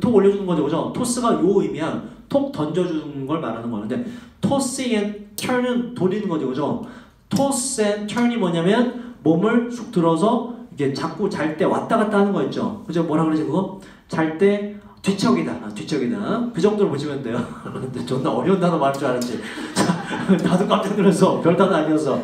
톡 올려주는 거죠, 그죠? 토스가 요 의미야. 톡 던져주는 걸 말하는 거는데 토스 and turn은 돌리는 거죠, 그죠? 토스 and turn이 뭐냐면 몸을 쑥 들어서 이게 자꾸 잘 때 왔다 갔다 하는 거 있죠, 그죠? 뭐라 그러지 그거? 잘 때 뒤척이다, 뒤척이다. 그 정도로 보시면 돼요. 근데 존나 어려운 단어 말할 줄 알았지. 나도 깜짝 놀랐어. 별 단어 아니었어.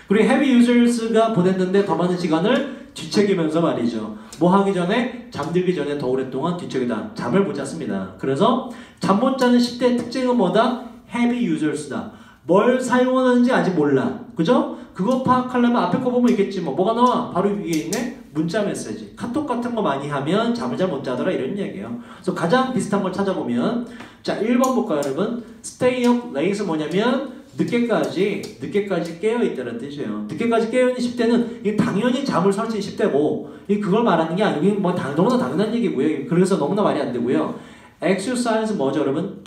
그리고 heavy users가 보냈는데 더 많은 시간을 뒤척이면서 말이죠. 뭐 하기 전에? 잠들기 전에 더 오랫동안 뒤척이다. 잠을 못 잤습니다. 그래서 잠 못 자는 10대의 특징은 뭐다? heavy users다. 뭘 사용하는지 아직 몰라. 그죠? 그거 파악하려면 앞에 거 보면 있겠지. 뭐가 나와? 바로 위에 있네? 문자 메시지. 카톡 같은 거 많이 하면 잠을 잘 못 자더라 이런 얘기예요. 그래서 가장 비슷한 걸 찾아보면 자 1번 볼까요 여러분? stay up late은 뭐냐면 늦게까지 깨어있다는 뜻이에요. 늦게까지 깨어있는 10대는 이게 당연히 잠을 설친 10대고 그걸 말하는 게 아니고 뭐 너무나 당연한 얘기고요. 그래서 너무나 말이 안 되고요. exercise 뭐죠 여러분?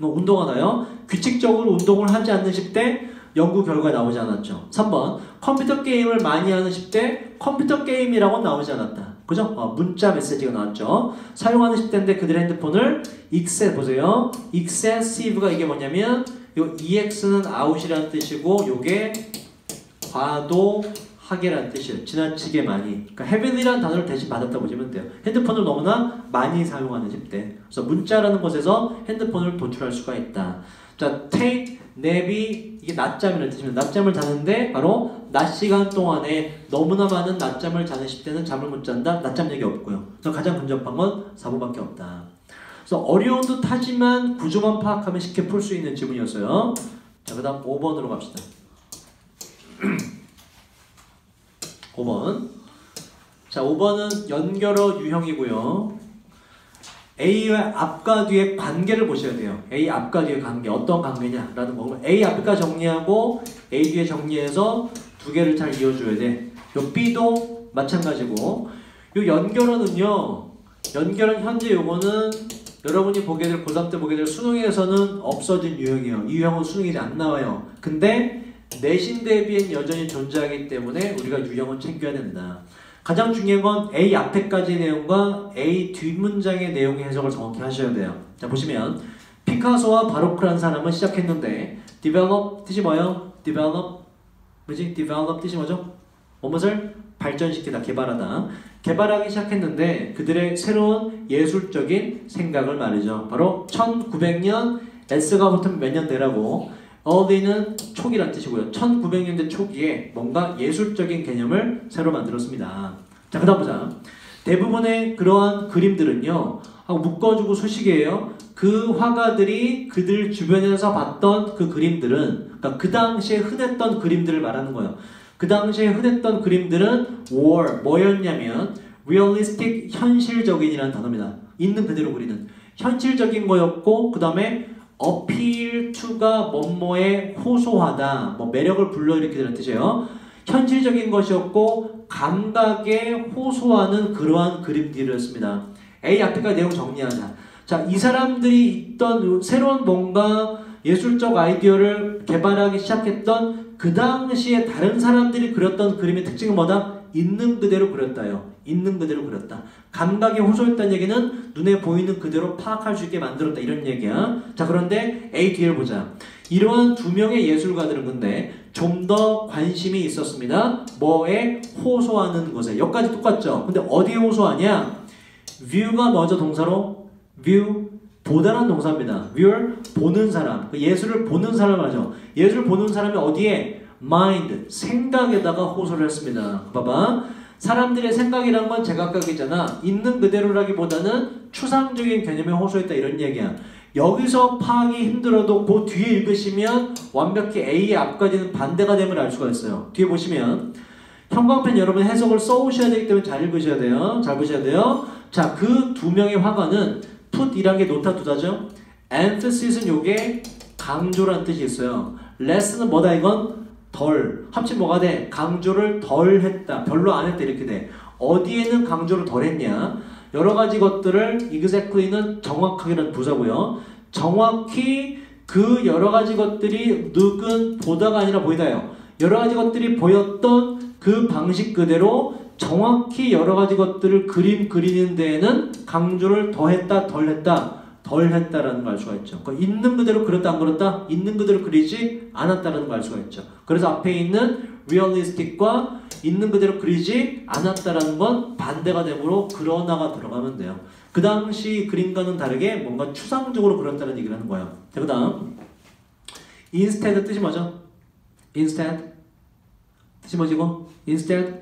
운동하나요? 규칙적으로 운동을 하지 않는 10대 연구 결과에 나오지 않았죠. 3번 컴퓨터 게임을 많이 하는 10대 컴퓨터 게임이라고 나오지 않았다. 그죠? 문자 메시지가 나왔죠. 사용하는 10대인데 그들의 핸드폰을 보세요. excessive가 이게 뭐냐면 요 ex는 out이라는 뜻이고 요게 과도하게라는 뜻이에요. 지나치게 많이. 그러니까 heavy라는 단어를 대신 받았다 보시면 돼요. 핸드폰을 너무나 많이 사용하는 10대. 그래서 문자라는 것에서 핸드폰을 도출할 수가 있다. 자, take, nap이 이게 낮잠이라는 뜻입니다. 낮잠을 자는데 바로 낮 시간 동안에 너무나 많은 낮잠을 자는 10대는 잠을 못 잔다. 낮잠 얘기 없고요. 그래서 가장 근접한 건 4번밖에 없다. 그래서 어려운 듯 하지만 구조만 파악하면 쉽게 풀 수 있는 지문이었어요. 자, 그 다음 5번으로 갑시다. 5번. 자, 5번은 연결어 유형이고요. A와 앞과 뒤의 관계를 보셔야 돼요. A 앞과 뒤의 관계, 어떤 관계냐라는 거고, A 앞과 정리하고 A 뒤에 정리해서 두 개를 잘 이어줘야 돼. 요 B도 마찬가지고, 요 연결어는요, 연결은 현재 요거는 여러분이 보게 될, 고3 때 보게 될 수능에서는 없어진 유형이에요. 이 유형은 수능이 안 나와요. 근데 내신 대비엔 여전히 존재하기 때문에 우리가 유형은 챙겨야 된다. 가장 중요한 건 A 앞에까지 내용과 A 뒷문장의 내용의 해석을 정확히 하셔야 돼요. 자, 보시면 피카소와 바로크라는 사람은 시작했는데 develop 뜻이 뭐예요? develop 뭐지? develop 뜻이 뭐죠? 무엇을 발전시키다, 개발하다. 개발하기 시작했는데 그들의 새로운 예술적인 생각을 말이죠. 바로 1900년 S가 붙으면 몇 년대라고, early는 초기란 뜻이고요. 1900년대 초기에 뭔가 예술적인 개념을 새로 만들었습니다. 자, 그 다음 보자. 대부분의 그러한 그림들은요, 하고 묶어주고 소식이에요. 그 화가들이 그들 주변에서 봤던 그 그림들은, 그러니까 그 당시에 흔했던 그림들을 말하는 거예요. 그 당시에 흔했던 그림들은 뭐였냐면 realistic, 현실적인이라는 단어입니다. 있는 그대로 그리는 현실적인 거였고, 그 다음에 appeal to가 뭐뭐에 호소하다, 뭐 매력을 불러일으키는 뜻이에요. 현실적인 것이었고 감각에 호소하는 그러한 그림들이었습니다. A 앞에까지 내용 정리하자. 자, 이 사람들이 있던 새로운 뭔가 예술적 아이디어를 개발하기 시작했던 그 당시에 다른 사람들이 그렸던 그림의 특징은 뭐다? 있는 그대로 그렸다요. 있는 그대로 그렸다. 감각에 호소했다는 얘기는 눈에 보이는 그대로 파악할 수 있게 만들었다, 이런 얘기야. 자, 그런데 A 뒤를 보자. 이러한 두 명의 예술가들은 근데 좀 더 관심이 있었습니다. 뭐에? 호소하는 것에. 여기까지 똑같죠? 근데 어디에 호소하냐? view가 뭐죠? 동사로? view, 보다라는 동사입니다. viewer, 보는 사람. 예술을 보는 사람 하죠. 예술을 보는 사람이 어디에? mind, 생각에다가 호소를 했습니다. 봐봐. 사람들의 생각이란 건 제각각이잖아. 있는 그대로라기보다는 추상적인 개념에 호소했다, 이런 얘기야. 여기서 파악이 힘들어도 그 뒤에 읽으시면 완벽히 A의 앞까지는 반대가 됨을 알 수가 있어요. 뒤에 보시면 형광펜 여러분 해석을 써오셔야 되기 때문에 잘 읽으셔야 돼요. 잘 보셔야 돼요. 자, 그 두 명의 화가는 put이란 게 놓다 두다죠. emphasis 요게 강조라는 뜻이 있어요. less는 뭐다 이건? 덜. 합치면 뭐가 돼? 강조를 덜 했다. 별로 안 했다, 이렇게 돼. 어디에는 강조를 덜 했냐? 여러 가지 것들을 exactly는 정확하게라는 부사고요. 정확히 그 여러 가지 것들이 누군 보다가 아니라 보이다요. 여러 가지 것들이 보였던 그 방식 그대로 정확히 여러 가지 것들을 그리는 데에는 강조를 더했다, 덜했다, 덜했다라는 걸 알 수가 있죠. 그러니까 있는 그대로 그렸다, 안 그렸다? 있는 그대로 그리지 않았다라는 걸 알 수가 있죠. 그래서 앞에 있는 realistic과 있는 그대로 그리지 않았다라는 건 반대가 되므로 그러나가 들어가면 돼요. 그 당시 그림과는 다르게 뭔가 추상적으로 그렸다는 얘기를 하는 거예요. 자, 그 다음 instead 뜻이 뭐죠? instead 뜻이 뭐지고? instead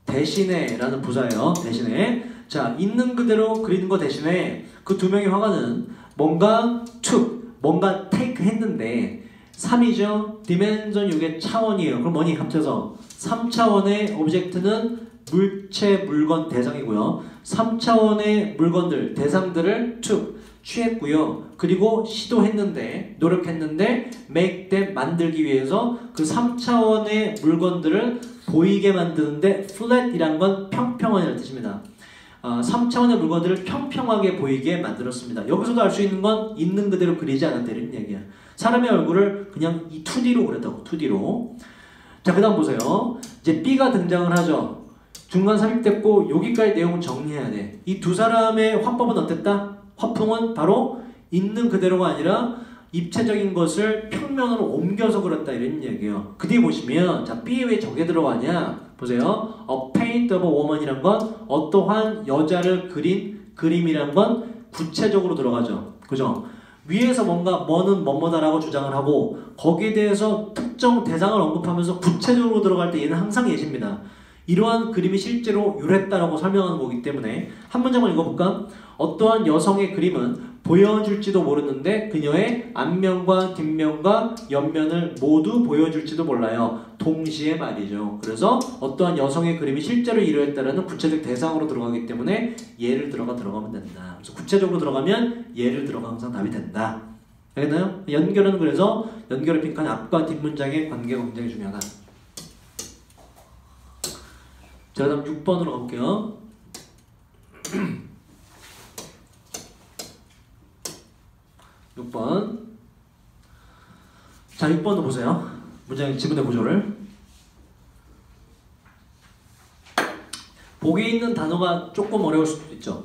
대신에 라는 부사예요. 대신에. 자, 있는 그대로 그리는 거 대신에 그 두 명의 화가는 뭔가 took, 뭔가 take 했는데 3이죠. dimension 이게 차원이에요. 그럼 뭐니? 합쳐서 3차원의 오브젝트는 물체, 물건, 대상이고요. 3차원의 물건들, 대상들을 took, 취했고요. 그리고 시도했는데, 노력했는데 make them, 만들기 위해서 그 3차원의 물건들을 보이게 만드는데 flat이란 건 평평한이라는 뜻입니다. 3차원의 물건들을 평평하게 보이게 만들었습니다. 여기서도 알 수 있는 건 있는 그대로 그리지 않았다는 얘기야. 사람의 얼굴을 그냥 이 2D로 그렸다고, 2D로. 자, 그 다음 보세요. 이제 B가 등장을 하죠. 중간 삽입됐고 여기까지 내용을 정리해야 돼. 이 두 사람의 화법은 어땠다? 화풍은 바로 있는 그대로가 아니라 입체적인 것을 평면으로 옮겨서 그렸다, 이런 얘기예요. 그 뒤에 보시면 자, B에 왜 저게 들어가냐? 보세요. A paint of a woman이란 건 어떠한 여자를 그린 그림이란 건 구체적으로 들어가죠. 그죠? 위에서 뭔가 뭐는 뭐뭐다라고 주장을 하고 거기에 대해서 특정 대상을 언급하면서 구체적으로 들어갈 때 얘는 항상 예시입니다. 이러한 그림이 실제로 유래했다라고 설명하는 거기 때문에 한 문장만 읽어볼까? 어떠한 여성의 그림은 보여줄지도 모르는데 그녀의 앞면과 뒷면과 옆면을 모두 보여줄지도 몰라요. 동시에 말이죠. 그래서 어떠한 여성의 그림이 실제로 이루어졌다라는 구체적 대상으로 들어가기 때문에 예를 들어가면 된다. 그래서 구체적으로 들어가면 예를 들어가 항상 답이 된다. 알겠나요? 연결은 그래서 연결을 핑크한 앞과 뒷문장의 관계가 굉장히 중요하다. 자, 다음 6번으로 가볼게요. 6번. 자, 6번도 보세요. 문장의 지문의 구조를. 보기에 있는 단어가 조금 어려울 수도 있죠.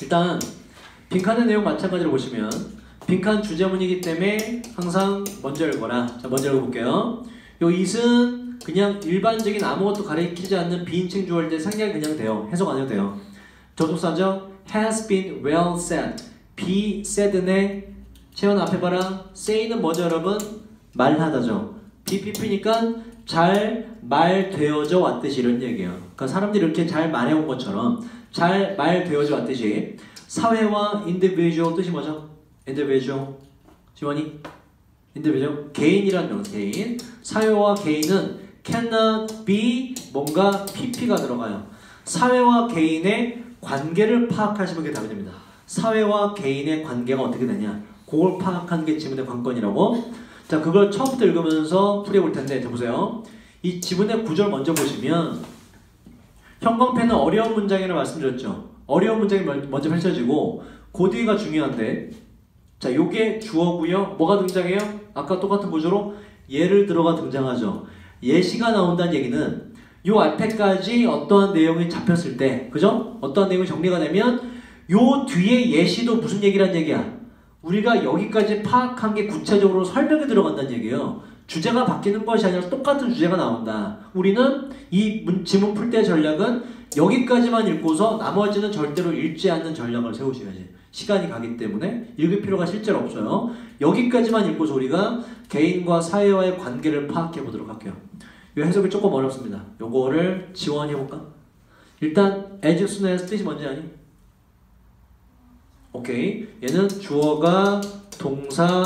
일단 빈칸의 내용 마찬가지로 보시면 빈칸 주제문이기 때문에 항상 먼저 읽어라. 자, 먼저 읽어볼게요. 요 it은 그냥 일반적인 아무것도 가리키지 않는 비인칭 주어일 상당히 그냥 돼요. 해석 안 해도 돼요. 접속사죠. has been well said. be said네. 채원 앞에 봐라. say는 뭐죠 여러분? 말하다죠. BPP니까 잘 말되어져 왔듯이 이런 얘기예요. 그러니까 사람들이 이렇게 잘 말해온 것처럼 잘 말되어져 왔듯이 사회와 individual 뜻이 뭐죠? individual. 지원이? individual. 개인이란 명사. 개인. 사회와 개인은 cannot be 뭔가 pp가 들어가요. 사회와 개인의 관계를 파악하시면 그게 답이 됩니다. 사회와 개인의 관계가 어떻게 되냐. 그걸 파악하는 게 지문의 관건이라고. 자, 그걸 처음부터 읽으면서 풀이해볼 텐데, 자, 보세요. 이 지문의 구절 먼저 보시면 형광펜은 어려운 문장이라고 말씀드렸죠. 어려운 문장이 먼저 펼쳐지고 그 뒤가 중요한데, 자, 요게 주어고요. 뭐가 등장해요? 아까 똑같은 구조로 예를 들어가 등장하죠. 예시가 나온다는 얘기는 요 앞에까지 어떠한 내용이 잡혔을 때, 그죠? 어떠한 내용이 정리가 되면 요 뒤에 예시도 무슨 얘기란 얘기야? 우리가 여기까지 파악한 게 구체적으로 설명이 들어간다는 얘기예요. 주제가 바뀌는 것이 아니라 똑같은 주제가 나온다. 우리는 이 지문 풀 때 전략은 여기까지만 읽고서 나머지는 절대로 읽지 않는 전략을 세우셔야지. 시간이 가기 때문에 읽을 필요가 실제로 없어요. 여기까지만 읽고서 우리가 개인과 사회와의 관계를 파악해 보도록 할게요. 이 해석이 조금 어렵습니다. 요거를 지원해볼까? 일단 as soon as 뜻이 뭔지 아니? 오케이. 얘는 주어가 동사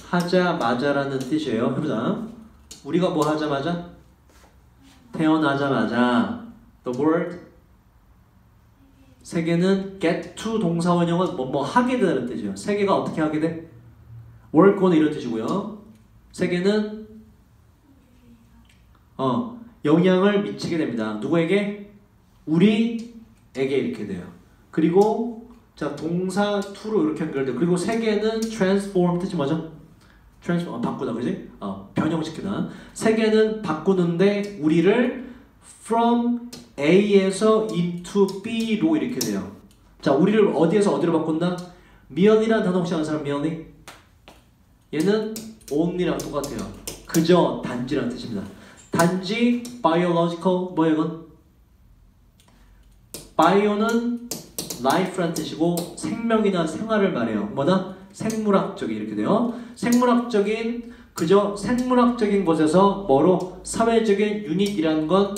하자마자라는 뜻이에요. 해보자. 우리가 뭐 하자마자? 태어나자마자 the word 세계는 get to 동사 원형은 뭐 하게 되는 뜻이에요. 세계가 어떻게 하게 돼? work on 이런 뜻이고요. 세계는 영향을 미치게 됩니다. 누구에게? 우리에게 이렇게 돼요. 그리고 자, 동사 to로 이렇게 연결돼요. 그리고 세계는 transform 뜻이 뭐죠? transform, 바꾸다, 그지? 변형시키다. 세계는 바꾸는데 우리를 from A에서 into B로 이렇게 돼요. 자, 우리를 어디에서 어디로 바꾼다? merely라는 단어 혹시 아는 사람 merely? 얘는 only랑 똑같아요. 그저, 단지라는 뜻입니다. 단지 biological, 뭐예요 이건? bio는 life라는 뜻이고 생명이나 생활을 말해요. 뭐다? 생물학적인 이렇게 돼요. 생물학적인 그저 생물학적인 것에서 뭐로? 사회적인 유닛이라는 건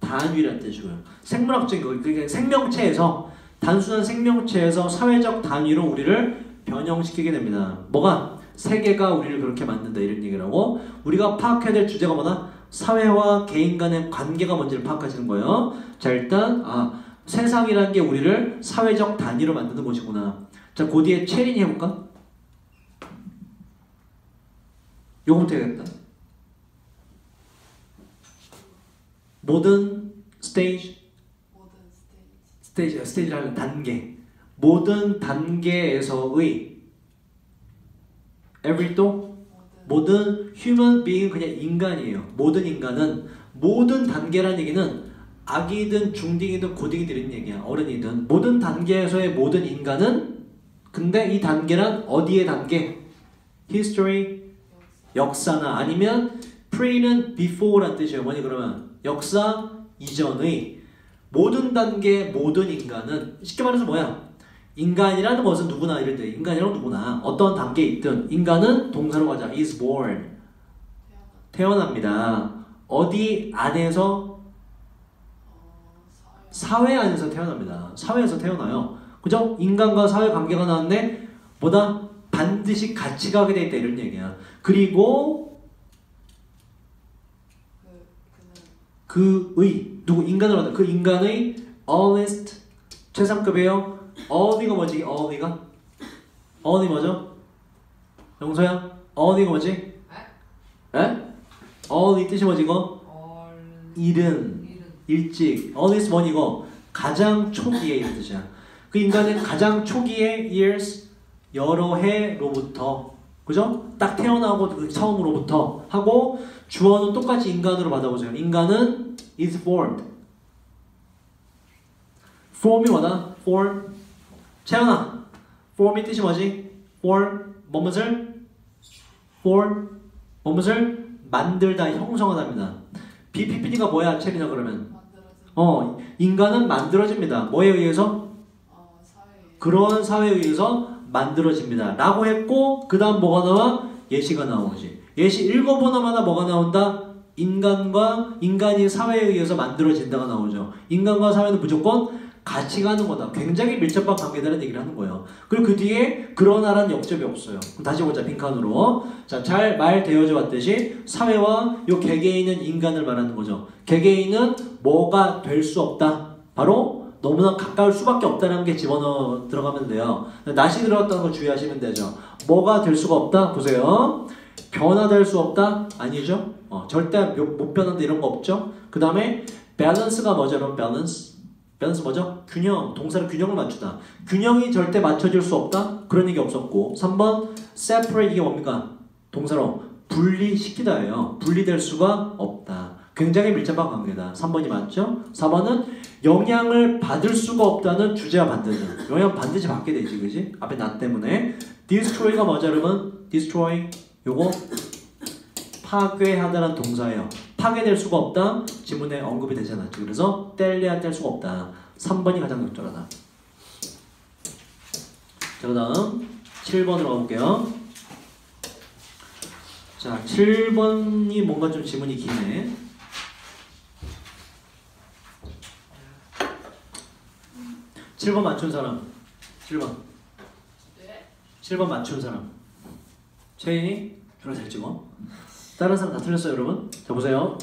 단위라는 뜻이고요. 생물학적인 거, 그러니까 생명체에서 단순한 생명체에서 사회적 단위로 우리를 변형시키게 됩니다. 뭐가? 세계가 우리를 그렇게 만든다 이런 얘기라고. 우리가 파악해야 될 주제가 뭐다? 사회와 개인 간의 관계가 뭔지를 파악하시는 거예요. 자, 일단 세상이라는 게 우리를 사회적 단위로 만드는 곳이구나. 자, 그 뒤에 체린이 해볼까? 요거부터 해야겠다. 모든 스테이지. 스테이지라는 단계. 모든 단계에서의 every 또 모든 human being 그냥 인간이에요. 모든 인간은 모든 단계라는 얘기는 아기든 중딩이든 고딩이든 이런 얘기야. 어른이든 모든 단계에서의 모든 인간은 근데 이 단계란 어디의 단계? history 역사나 아니면 pre는 before란 뜻이에요. 뭐니 그러면 역사 이전의 모든 단계 모든 인간은 쉽게 말해서 뭐야? 인간이라는 것은 누구나 이럴 때 인간이라는 누구나 어떤 단계에 있든 인간은 동사로 가자. is born 태어납니다. 어디 안에서? 사회 안에서 태어납니다. 사회에서 태어나요. 그죠? 인간과 사회 관계가 나왔네. 뭐다? 반드시 같이 가게 돼 있다 이런 얘기야. 그리고 그의 누구 인간을 만나 그 인간의 earliest 최상급이에요. early가 뭐지? early 뭐죠? 영서야? early가 뭐지? 에? early 뜻이 뭐지 이거? 이른 일찍. earliest 뭐니 이거? 가장 초기에 이런 뜻이야. 그 인간은 가장 초기에 years 여러 해로부터 그죠? 딱 태어나고 그 처음으로부터 하고 주어는 똑같이 인간으로 받아보세요. 인간은 is formed. form이 뭐다? form. 채연아. form이 뜻이 뭐지? form. 뭐뭇을 만들다, 형성하다입니다. BPPD가 뭐야, 채린아 그러면? 인간은 만들어집니다. 뭐에 의해서? 그런 사회에 의해서 만들어집니다. 라고 했고 그 다음 뭐가 나와? 예시가 나오지. 예시 읽어보나마나 뭐가 나온다? 인간이 사회에 의해서 만들어진다가 나오죠. 인간과 사회는 무조건 같이 가는 거다. 굉장히 밀접한 관계다라는 얘기를 하는 거예요. 그리고 그 뒤에 그러나라는 역접이 없어요. 그럼 다시 보자. 빈칸으로. 자, 잘 말되어져 왔듯이 사회와 요 개개인은 인간을 말하는 거죠. 개개인은 뭐가 될 수 없다. 바로 너무나 가까울 수밖에 없다는 게 집어넣어 들어가면 돼요. 낫이 들어갔다는 거 주의하시면 되죠. 뭐가 될 수가 없다? 보세요. 변화될 수 없다? 아니죠. 절대 못 변한다 이런 거 없죠. 그 다음에 밸런스가 뭐죠? 여러분 밸런스 뭐죠? 균형. 동사로 균형을 맞추다. 균형이 절대 맞춰질 수 없다? 그런 얘기 없었고 3번 separate 이게 뭡니까? 동사로 분리시키다예요. 분리될 수가 없다. 굉장히 밀접한 관계다. 3번이 맞죠? 4번은 영향을 받을 수가 없다는 주제와 반대죠. 영향 반드시 받게 되지, 그지? 앞에 나 때문에. destroy가 뭐죠, 여러분? destroy. 요거 파괴하다라는 동사예요. 파괴될 수가 없다. 지문에 언급이 되지 않았죠. 그래서 뗄래야 뗄 수가 없다. 3번이 가장 적절하다. 자, 그 다음 7번으로 가볼게요. 자, 7번이 뭔가 좀 지문이 기네. 7번 맞춘 사람. 7번. 7번 맞춘 사람. 최인이? 졸라 잘 찍어. 다른 사람 다 틀렸어요, 여러분? 자, 보세요.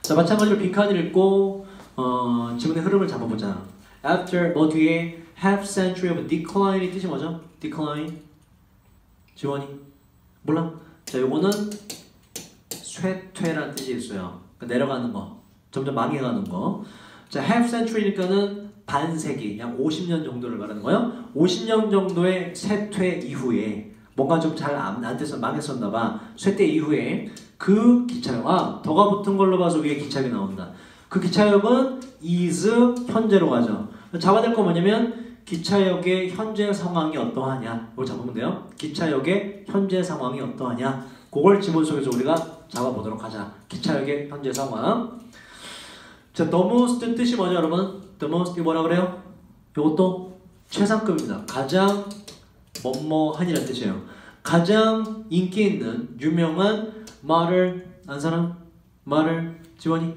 자, 마찬가지로 빈칸을 읽고 지문의 흐름을 잡아보자. After 뭐 뒤에 half century of decline이 뜻이 뭐죠? decline. 지원이? 몰라? 자, 요거는 쇠퇴라는 뜻이 있어요. 그러니까 내려가는 거. 점점 망해가는 거. 자, half century니까는 반세기, 약 50년 정도를 말하는 거예요. 50년 정도의 쇠퇴 이후에 뭔가 좀 잘 안 돼서 망했었나봐. 쇠퇴 이후에 그 기차역, 더가 붙은 걸로 봐서 위에 기차역이 나온다. 그 기차역은 is 현재로 가죠. 잡아낼 거 뭐냐면 기차역의 현재 상황이 어떠하냐. 이걸 잡으면 돼요. 기차역의 현재 상황이 어떠하냐. 그걸 지문 속에서 우리가 잡아보도록 하자. 기차역의 현재 상황. 자, the most 뜻이 뭐죠, 여러분? the most 뭐라 그래요? 이것도 최상급입니다. 가장 뭐뭐한이라는 뜻이에요. 가장 인기 있는 유명한 말을 안 사람? 말을 지원이?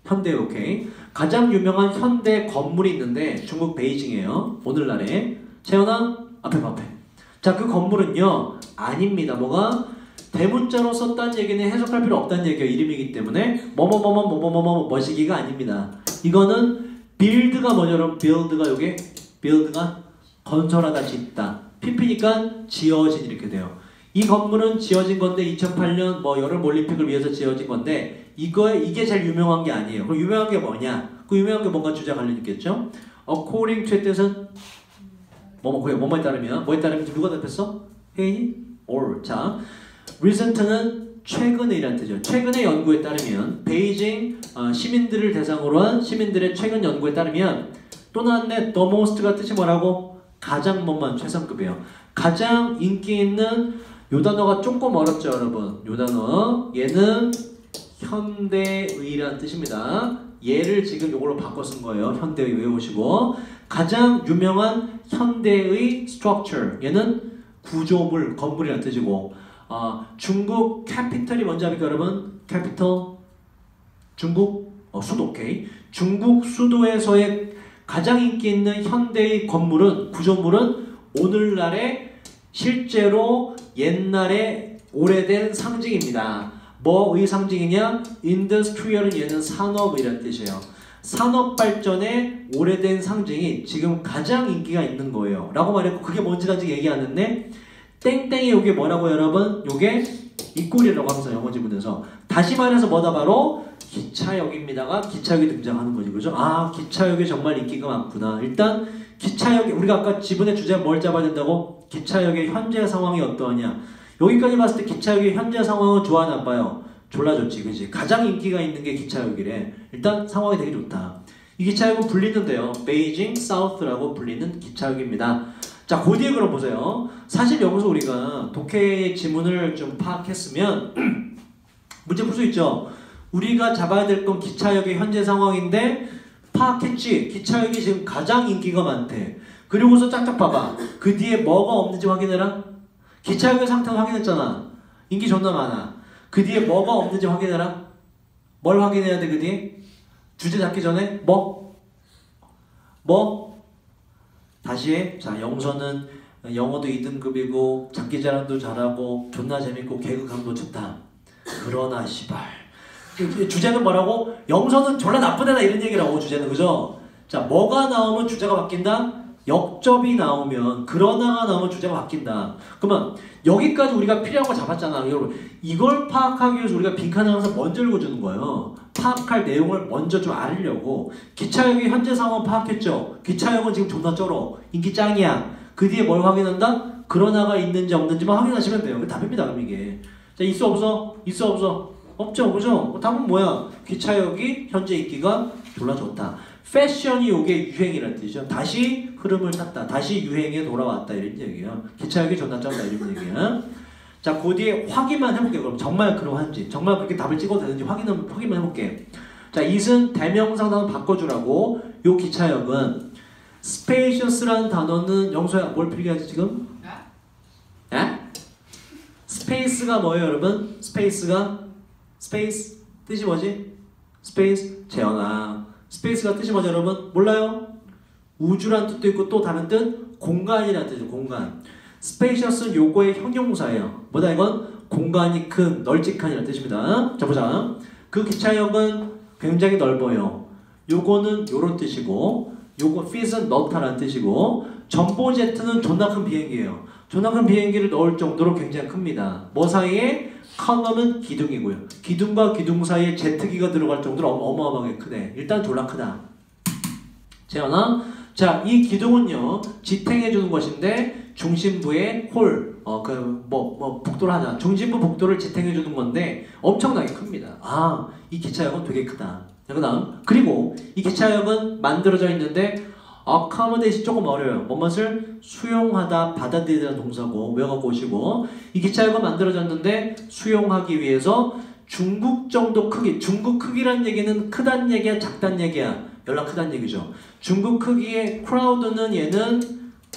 현대 오케이. 가장 유명한 현대 건물이 있는데 중국 베이징이에요. 오늘날에. 채연아 앞에. 자, 그 건물은요 아닙니다. 뭐가? 대문자로 썼다는 얘기는 해석할 필요 없다는 얘기예요. 이름이기 때문에 뭐시기가 아닙니다. 이거는 build가 뭐죠, 여러분? build가 요게 build가 건설하다, 짓다. PP니까 지어진 이렇게 돼요. 이 건물은 지어진 건데 2008년 뭐 여름 올림픽을 위해서 지어진 건데 이게 제일 유명한 게 아니에요. 그럼 유명한 게 뭐냐? 그 유명한 게 뭔가 주제와 관련 있겠죠? According to의 뜻은 뭐뭐에 따르면 뭐에 따르면 누가 답했어? 혜인이? or. 자, recent는 최근에 이란 뜻이죠. 최근의 연구에 따르면 베이징 시민들을 대상으로 한 시민들의 최근 연구에 따르면 또 나왔네. the most가 뜻이 뭐라고? 가장 뭐만 최상급이에요. 가장 인기 있는 요 단어가 조금 어렵죠, 여러분. 요 단어 얘는 현대의라는 뜻입니다. 얘를 지금 요걸로 바꿔 쓴 거예요. 현대의 외우시고 가장 유명한 현대의 structure 얘는 구조물, 건물이라는 뜻이고 중국 캐피털이 뭔지 압니까, 여러분? 캐피털 중국 수도 오케이. 중국 수도에서의 가장 인기 있는 현대의 건물은 구조물은 오늘날의 실제로 옛날에 오래된 상징입니다. 뭐의 상징이냐? 인더스트리얼은 얘는 산업이라는 뜻이에요. 산업 발전의 오래된 상징이 지금 가장 인기가 있는 거예요. 라고 말했고 그게 뭔지 아직 얘기 안 했네. 땡땡이 요게 뭐라고 여러분? 요게 이꼴이라고 항상 영어 지문에서 다시 말해서 뭐다 바로 기차역입니다가 기차역이 등장하는 거지 그죠? 아 기차역이 정말 인기가 많구나. 일단 기차역이 우리가 아까 지분의 주제 뭘 잡아야 된다고? 기차역의 현재 상황이 어떠하냐. 여기까지 봤을 때 기차역의 현재 상황은 좋아 나빠요? 졸라 좋지 그지? 가장 인기가 있는 게 기차역이래. 일단 상황이 되게 좋다. 이 기차역은 불리는데요. 베이징 사우스라고 불리는 기차역입니다. 자, 그 뒤에 그럼 보세요. 사실 여기서 우리가 독해의 지문을 좀 파악했으면 문제 풀 수 있죠. 우리가 잡아야 될 건 기차역의 현재 상황인데 파악했지. 기차역이 지금 가장 인기가 많대. 그리고서 짝짝 봐봐. 그 뒤에 뭐가 없는지 확인해라. 기차역의 상태는 확인했잖아. 인기 존나 많아. 그 뒤에 뭐가 없는지 확인해라. 뭘 확인해야 돼 그 뒤에? 주제 잡기 전에 뭐? 다시 해. 자, 영서는 영어도 2등급이고 장기자랑도 잘하고 존나 재밌고 개그감도 좋다. 그러나 씨발 주제는 뭐라고? 영서는 졸라 나쁜 애다 이런 얘기라고 주제는 그죠? 자, 뭐가 나오면 주제가 바뀐다? 역접이 나오면 그러나가 나오면 주제가 바뀐다. 그러면 여기까지 우리가 필요한 거 잡았잖아. 여러분 이걸 파악하기 위해서 우리가 빈칸을 항상 먼저 읽어주는 거예요. 파악할 내용을 먼저 좀 알려고. 기차역의 현재 상황 파악했죠. 기차역은 지금 존나 쩔어. 인기 짱이야. 그 뒤에 뭘 확인한다? 그러나가 있는지 없는지만 확인하시면 돼요. 그 답입니다. 그럼 이게. 자, 있어 없어? 있어 없어? 없죠. 그죠? 답은 뭐야? 기차역이 현재 인기가 졸라 좋다. 패션이 요게 유행이라는 뜻이죠. 다시 흐름을 탔다. 다시 유행에 돌아왔다. 이런 얘기예요. 기차역이 존나 쩐다. 이런 얘기야. 자, 그 뒤에 확인만 해볼게요. 그럼 정말 그러한지. 정말 그렇게 답을 찍어도 되는지 확인만 해볼게. 자, it은 대명사 단어 바꿔주라고. 요 기차역은 spacious라는 단어는 영서야 뭘 필기하지 지금? 에? 스페이스가 뭐예요 여러분? 스페이스가? 스페이스 뜻이 뭐지? 스페이스 재현아. 스페이스가 뜻이 뭐죠 여러분? 몰라요? 우주란 뜻도 있고 또 다른 뜻? 공간이라는 뜻이죠. 공간. 스페이셔스는 요거의 형용사예요. 뭐다 이건? 공간이 큰, 널찍한이라는 뜻입니다. 자 보자. 그 기차역은 굉장히 넓어요. 요거는 요런 뜻이고 요거 fit은 넣다라는 뜻이고 전보제트는 존나 큰 비행기예요. 존나 큰 비행기를 넣을 정도로 굉장히 큽니다. 뭐 사이에? 컬럼은 기둥이고요. 기둥과 기둥 사이에 제트기가 들어갈 정도로 어마어마하게 크네. 일단 졸라 크다. 재현아. 자, 이 기둥은요 지탱해주는 것인데 중심부의 홀, 복도를 하자. 중심부 복도를 지탱해주는 건데 엄청나게 큽니다. 아, 이 기차역은 되게 크다. 자, 그 다음. 그리고 이 기차역은 만들어져 있는데 accommodation 조금 어려워요. 뭔것을 수용하다, 받아들이다는 동사고 외워갖고 오시고 이 기차역은 만들어졌는데 수용하기 위해서 중국 정도 크기. 중국 크기란 얘기는 크단 얘기야, 작단 얘기야? 연락 크단 얘기죠. 중국 크기의 crowd는 얘는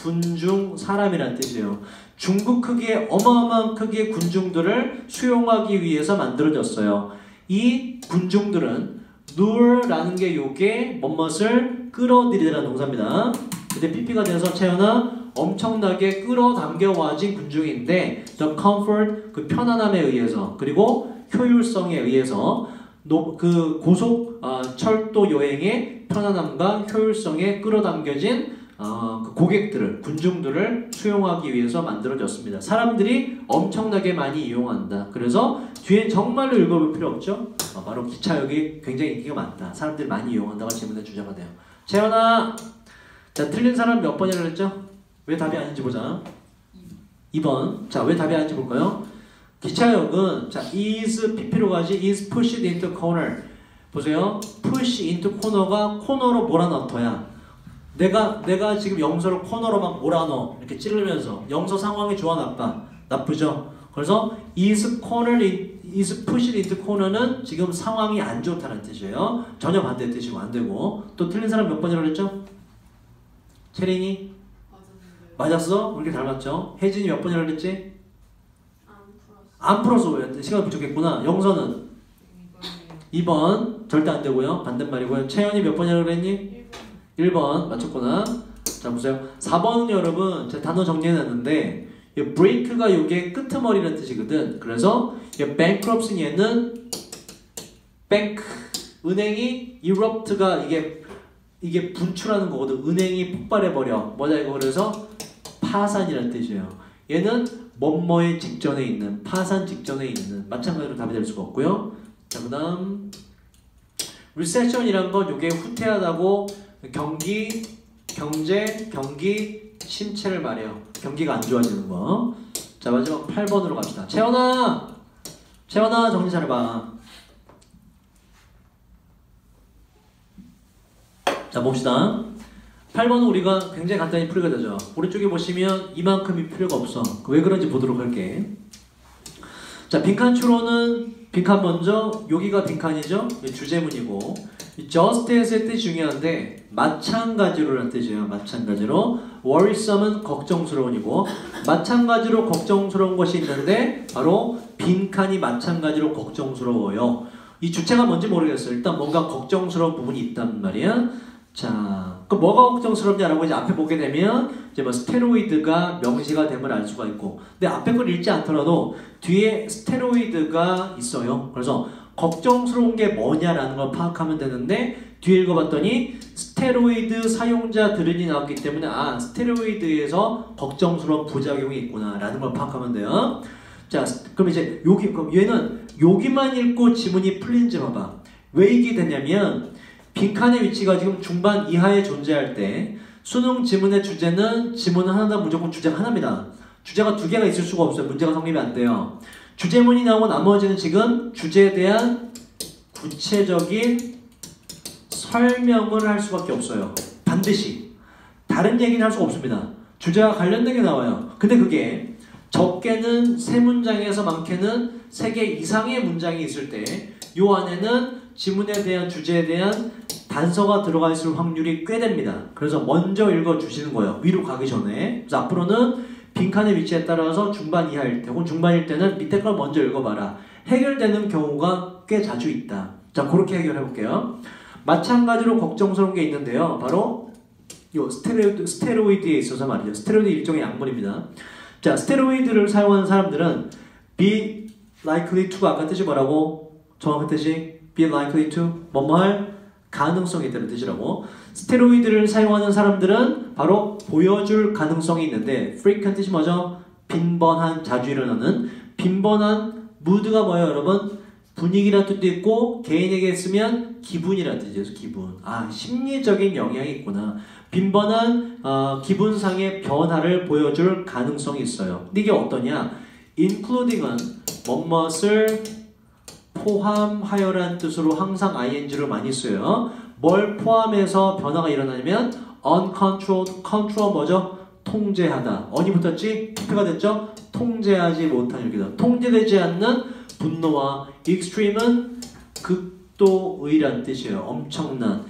군중, 사람이란 뜻이에요. 중국 크기의 어마어마한 크기의 군중들을 수용하기 위해서 만들어졌어요. 이 군중들은 lure라는 게 요게 뭔것을 끌어들이라는 동사입니다. 근데 PP가 돼서 채연아 엄청나게 끌어당겨 와진 군중인데 the comfort 그 편안함에 의해서 그리고 효율성에 의해서 그 고속 철도 여행의 편안함과 효율성에 끌어당겨진 그 고객들을 군중들을 수용하기 위해서 만들어졌습니다. 사람들이 엄청나게 많이 이용한다. 그래서 뒤에 정말로 읽어볼 필요 없죠. 바로 기차역이 굉장히 인기가 많다. 사람들이 많이 이용한다가 질문의 주제가 돼요. 재현아, 자 틀린 사람 몇 번이라고 했죠? 왜 답이 아닌지 보자. 2번. 자, 왜 답이 아닌지 볼까요? 기차역은 자 is PP로 가지 is pushed into corner. 보세요. push into corner가 코너로 몰아넣어야. 내가 지금 영서를 코너로 막 몰아넣어 이렇게 찌르면서 영서 상황이 좋아 나빠? 나쁘죠? 그래서 is pushed into corner는 지금 상황이 안 좋다는 뜻이에요. 전혀 반대 뜻이고 안 되고. 또 틀린 사람 몇 번이라고 했죠? 채린이? 맞았어? 우리 닮았죠? 혜진이 몇 번이라고 했지? 안 풀어서 왜? 시간 부족했구나. 영서는? 2번 절대 안 되고요. 반대말이고요. 채연이 몇 번이라고 그랬니? 1번 맞췄구나. 자 보세요. 4번은 여러분 제가 단어 정리해놨는데 이 break가 이게 끄트머리라는 뜻이거든. 그래서 이 bankruptcy 얘는 bank 은행이 erupt가 이게 분출하는 거거든. 은행이 폭발해버려. 뭐냐 이거 그래서 파산이라는 뜻이에요. 얘는 뭐뭐의 직전에 있는 파산 직전에 있는 마찬가지로 답이 될 수가 없고요. 자 그다음 recession이란 건 이게 후퇴하다고 경기 침체를 말해요. 경기가 안 좋아지는 거. 자 마지막 8번으로 갑시다. 채원아 정신 차려봐. 자 봅시다. 8번은 우리가 굉장히 간단히 풀이가 되죠. 오른쪽에 보시면 이만큼이 필요가 없어. 왜 그런지 보도록 할게. 자 빈칸 추론은 빈칸 먼저 여기가 빈칸이죠. 주제문이고 just의 뜻이 중요한데 마찬가지로라는 뜻이에요. 마찬가지로 worrisome은 걱정스러운이고 마찬가지로 걱정스러운 것이 있는데 바로 빈칸이 마찬가지로 걱정스러워요. 이 주체가 뭔지 모르겠어요. 일단 뭔가 걱정스러운 부분이 있단 말이야. 자, 그 뭐가 걱정스럽냐라고 이제 앞에 보게 되면 이제 뭐 스테로이드가 명시가 됨을 알 수가 있고, 근데 앞에 걸 읽지 않더라도 뒤에 스테로이드가 있어요. 그래서 걱정스러운 게 뭐냐라는 걸 파악하면 되는데 뒤에 읽어봤더니 스테로이드 사용자들이 나왔기 때문에 아 스테로이드에서 걱정스러운 부작용이 있구나라는 걸 파악하면 돼요. 자, 그럼 이제 그럼 얘는 여기만 읽고 지문이 풀린지 봐봐. 왜 이게 되냐면 빈칸의 위치가 지금 중반 이하에 존재할 때 수능 지문의 주제는 지문 하나다 무조건 주제가 하나입니다. 주제가 두 개가 있을 수가 없어요. 문제가 성립이 안 돼요. 주제문이 나오고 나머지는 지금 주제에 대한 구체적인 설명을 할 수밖에 없어요. 반드시. 다른 얘기는 할 수가 없습니다. 주제와 관련된 게 나와요. 근데 그게 적게는 3문장에서 많게는 3개 이상의 문장이 있을 때 요 안에는 지문에 대한 주제에 대한 단서가 들어가 있을 확률이 꽤 됩니다. 그래서 먼저 읽어주시는 거예요. 위로 가기 전에. 그래서 앞으로는 빈칸의 위치에 따라서 중반 이하일 때 혹은 중반일 때는 밑에 걸 먼저 읽어봐라. 해결되는 경우가 꽤 자주 있다. 자, 그렇게 해결해 볼게요. 마찬가지로 걱정스러운 게 있는데요. 바로 요 스테로이드에 있어서 말이죠. 스테로이드 일종의 약물입니다. 자, 스테로이드를 사용하는 사람들은 be likely to가 아까 뜻이 뭐라고? 정확한 뜻이 be likely to 뭐뭐 할 가능성이 있다는 뜻이라고. 스테로이드를 사용하는 사람들은 바로 보여줄 가능성이 있는데 frequent 뜻이 뭐죠? 빈번한, 자주 일어나는. 빈번한 무드가 뭐예요 여러분? 분위기라는 뜻도 있고 개인에게 쓰면 기분이라는 뜻이에요. 기분. 아 심리적인 영향이 있구나. 빈번한 기분상의 변화를 보여줄 가능성이 있어요. 근데 이게 어떠냐? including은 뭐뭇을 포함하여라는 뜻으로 항상 ing를 많이 써요. 뭘 포함해서 변화가 일어나냐면 uncontrolled, control 뭐죠? 통제하다. on이 붙었지? P가 됐죠? 통제하지 못한 이렇게 통제되지 않는 분노와 extreme은 극도의란 뜻이에요. 엄청난.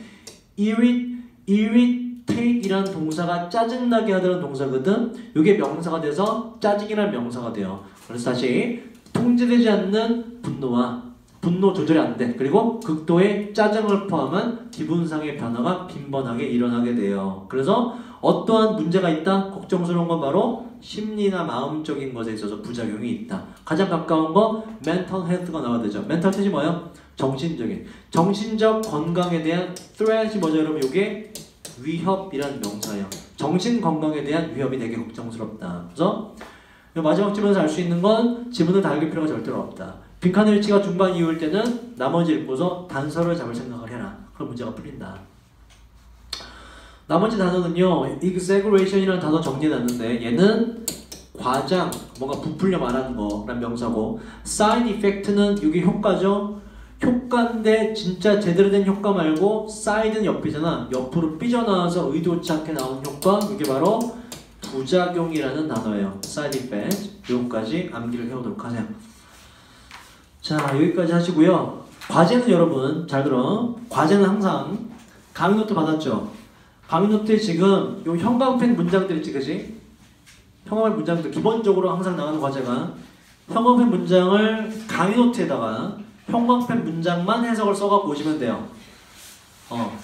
irritate이란 동사가 짜증나게 하다는 동사거든. 이게 명사가 돼서 짜증이라는 명사가 돼요. 그래서 다시 통제되지 않는 분노와 분노 조절이 안 돼. 그리고 극도의 짜증을 포함한 기분상의 변화가 빈번하게 일어나게 돼요. 그래서 어떠한 문제가 있다? 걱정스러운 건 바로 심리나 마음적인 것에 있어서 부작용이 있다. 가장 가까운 거 mental health가 나와야 되죠. mental 뜻이 뭐예요? 정신적인. 정신적 건강에 대한 threat이 뭐죠 여러분? 이게 위협이라는 명사예요. 정신 건강에 대한 위협이 되게 걱정스럽다. 그래서 마지막 지문에서 알 수 있는 건 지문을 다 읽을 필요가 절대로 없다. 빈칸의 위치가 중반 이후일 때는 나머지 읽고서 단서를 잡을 생각을 해라. 그럼 문제가 풀린다. 나머지 단어는요. exaggeration이라는 단어 정리해놨는데 얘는 과장, 뭔가 부풀려 말하는 거란 명사고 side effect는 이게 효과죠. 효과인데 진짜 제대로 된 효과 말고 side는 옆이잖아. 옆으로 삐져나와서 의도치 않게 나오는 효과 이게 바로 부작용이라는 단어예요. side effect. 요거까지 암기를 해오도록 하세요. 자 여기까지 하시고요. 과제는 여러분 잘 들어. 과제는 항상 강의노트 받았죠? 강의노트에 지금 요 형광펜 문장들 있지 그지? 형광펜 문장들 기본적으로 항상 나가는 과제가 형광펜 문장을 강의노트에다가 형광펜 문장만 해석을 써갖고 오시면 돼요.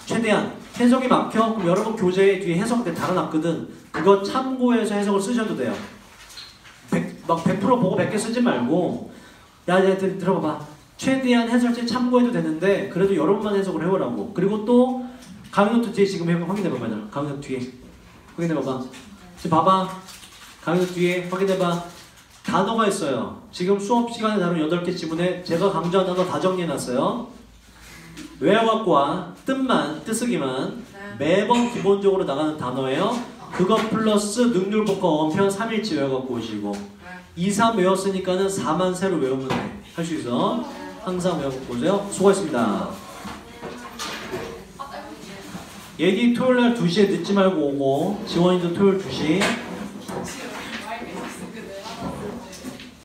최대한 해석이 막혀? 그럼 여러분 교재 뒤에 해석대 달아놨거든. 그거 참고해서 해석을 쓰셔도 돼요. 막 100% 보고 100개 쓰지 말고 야 얘들 들어봐봐. 최대한 해설지 참고해도 되는데 그래도 여러분만 해석을 해보라고. 그리고 또 강의노트 뒤에 지금 확인해봐봐. 강의노트 뒤에 확인해봐봐. 지금 봐봐. 강의노트 뒤에 확인해봐. 단어가 있어요. 지금 수업 시간에 다룬 8개 지문에 제가 강조한 단어 다 정리해놨어요. 외워갖고 와. 뜻쓰기만 매번 기본적으로 나가는 단어예요. 그거 플러스 능률복과 원편 3일치 외워갖고 오시고 2, 3 외웠으니까는 4만 새로 외우면 돼. 할 수 있어. 항상 외워갖고 오세요. 수고했습니다. 예디 토요일날 2시에 늦지 말고 오고 지원이도 토요일 2시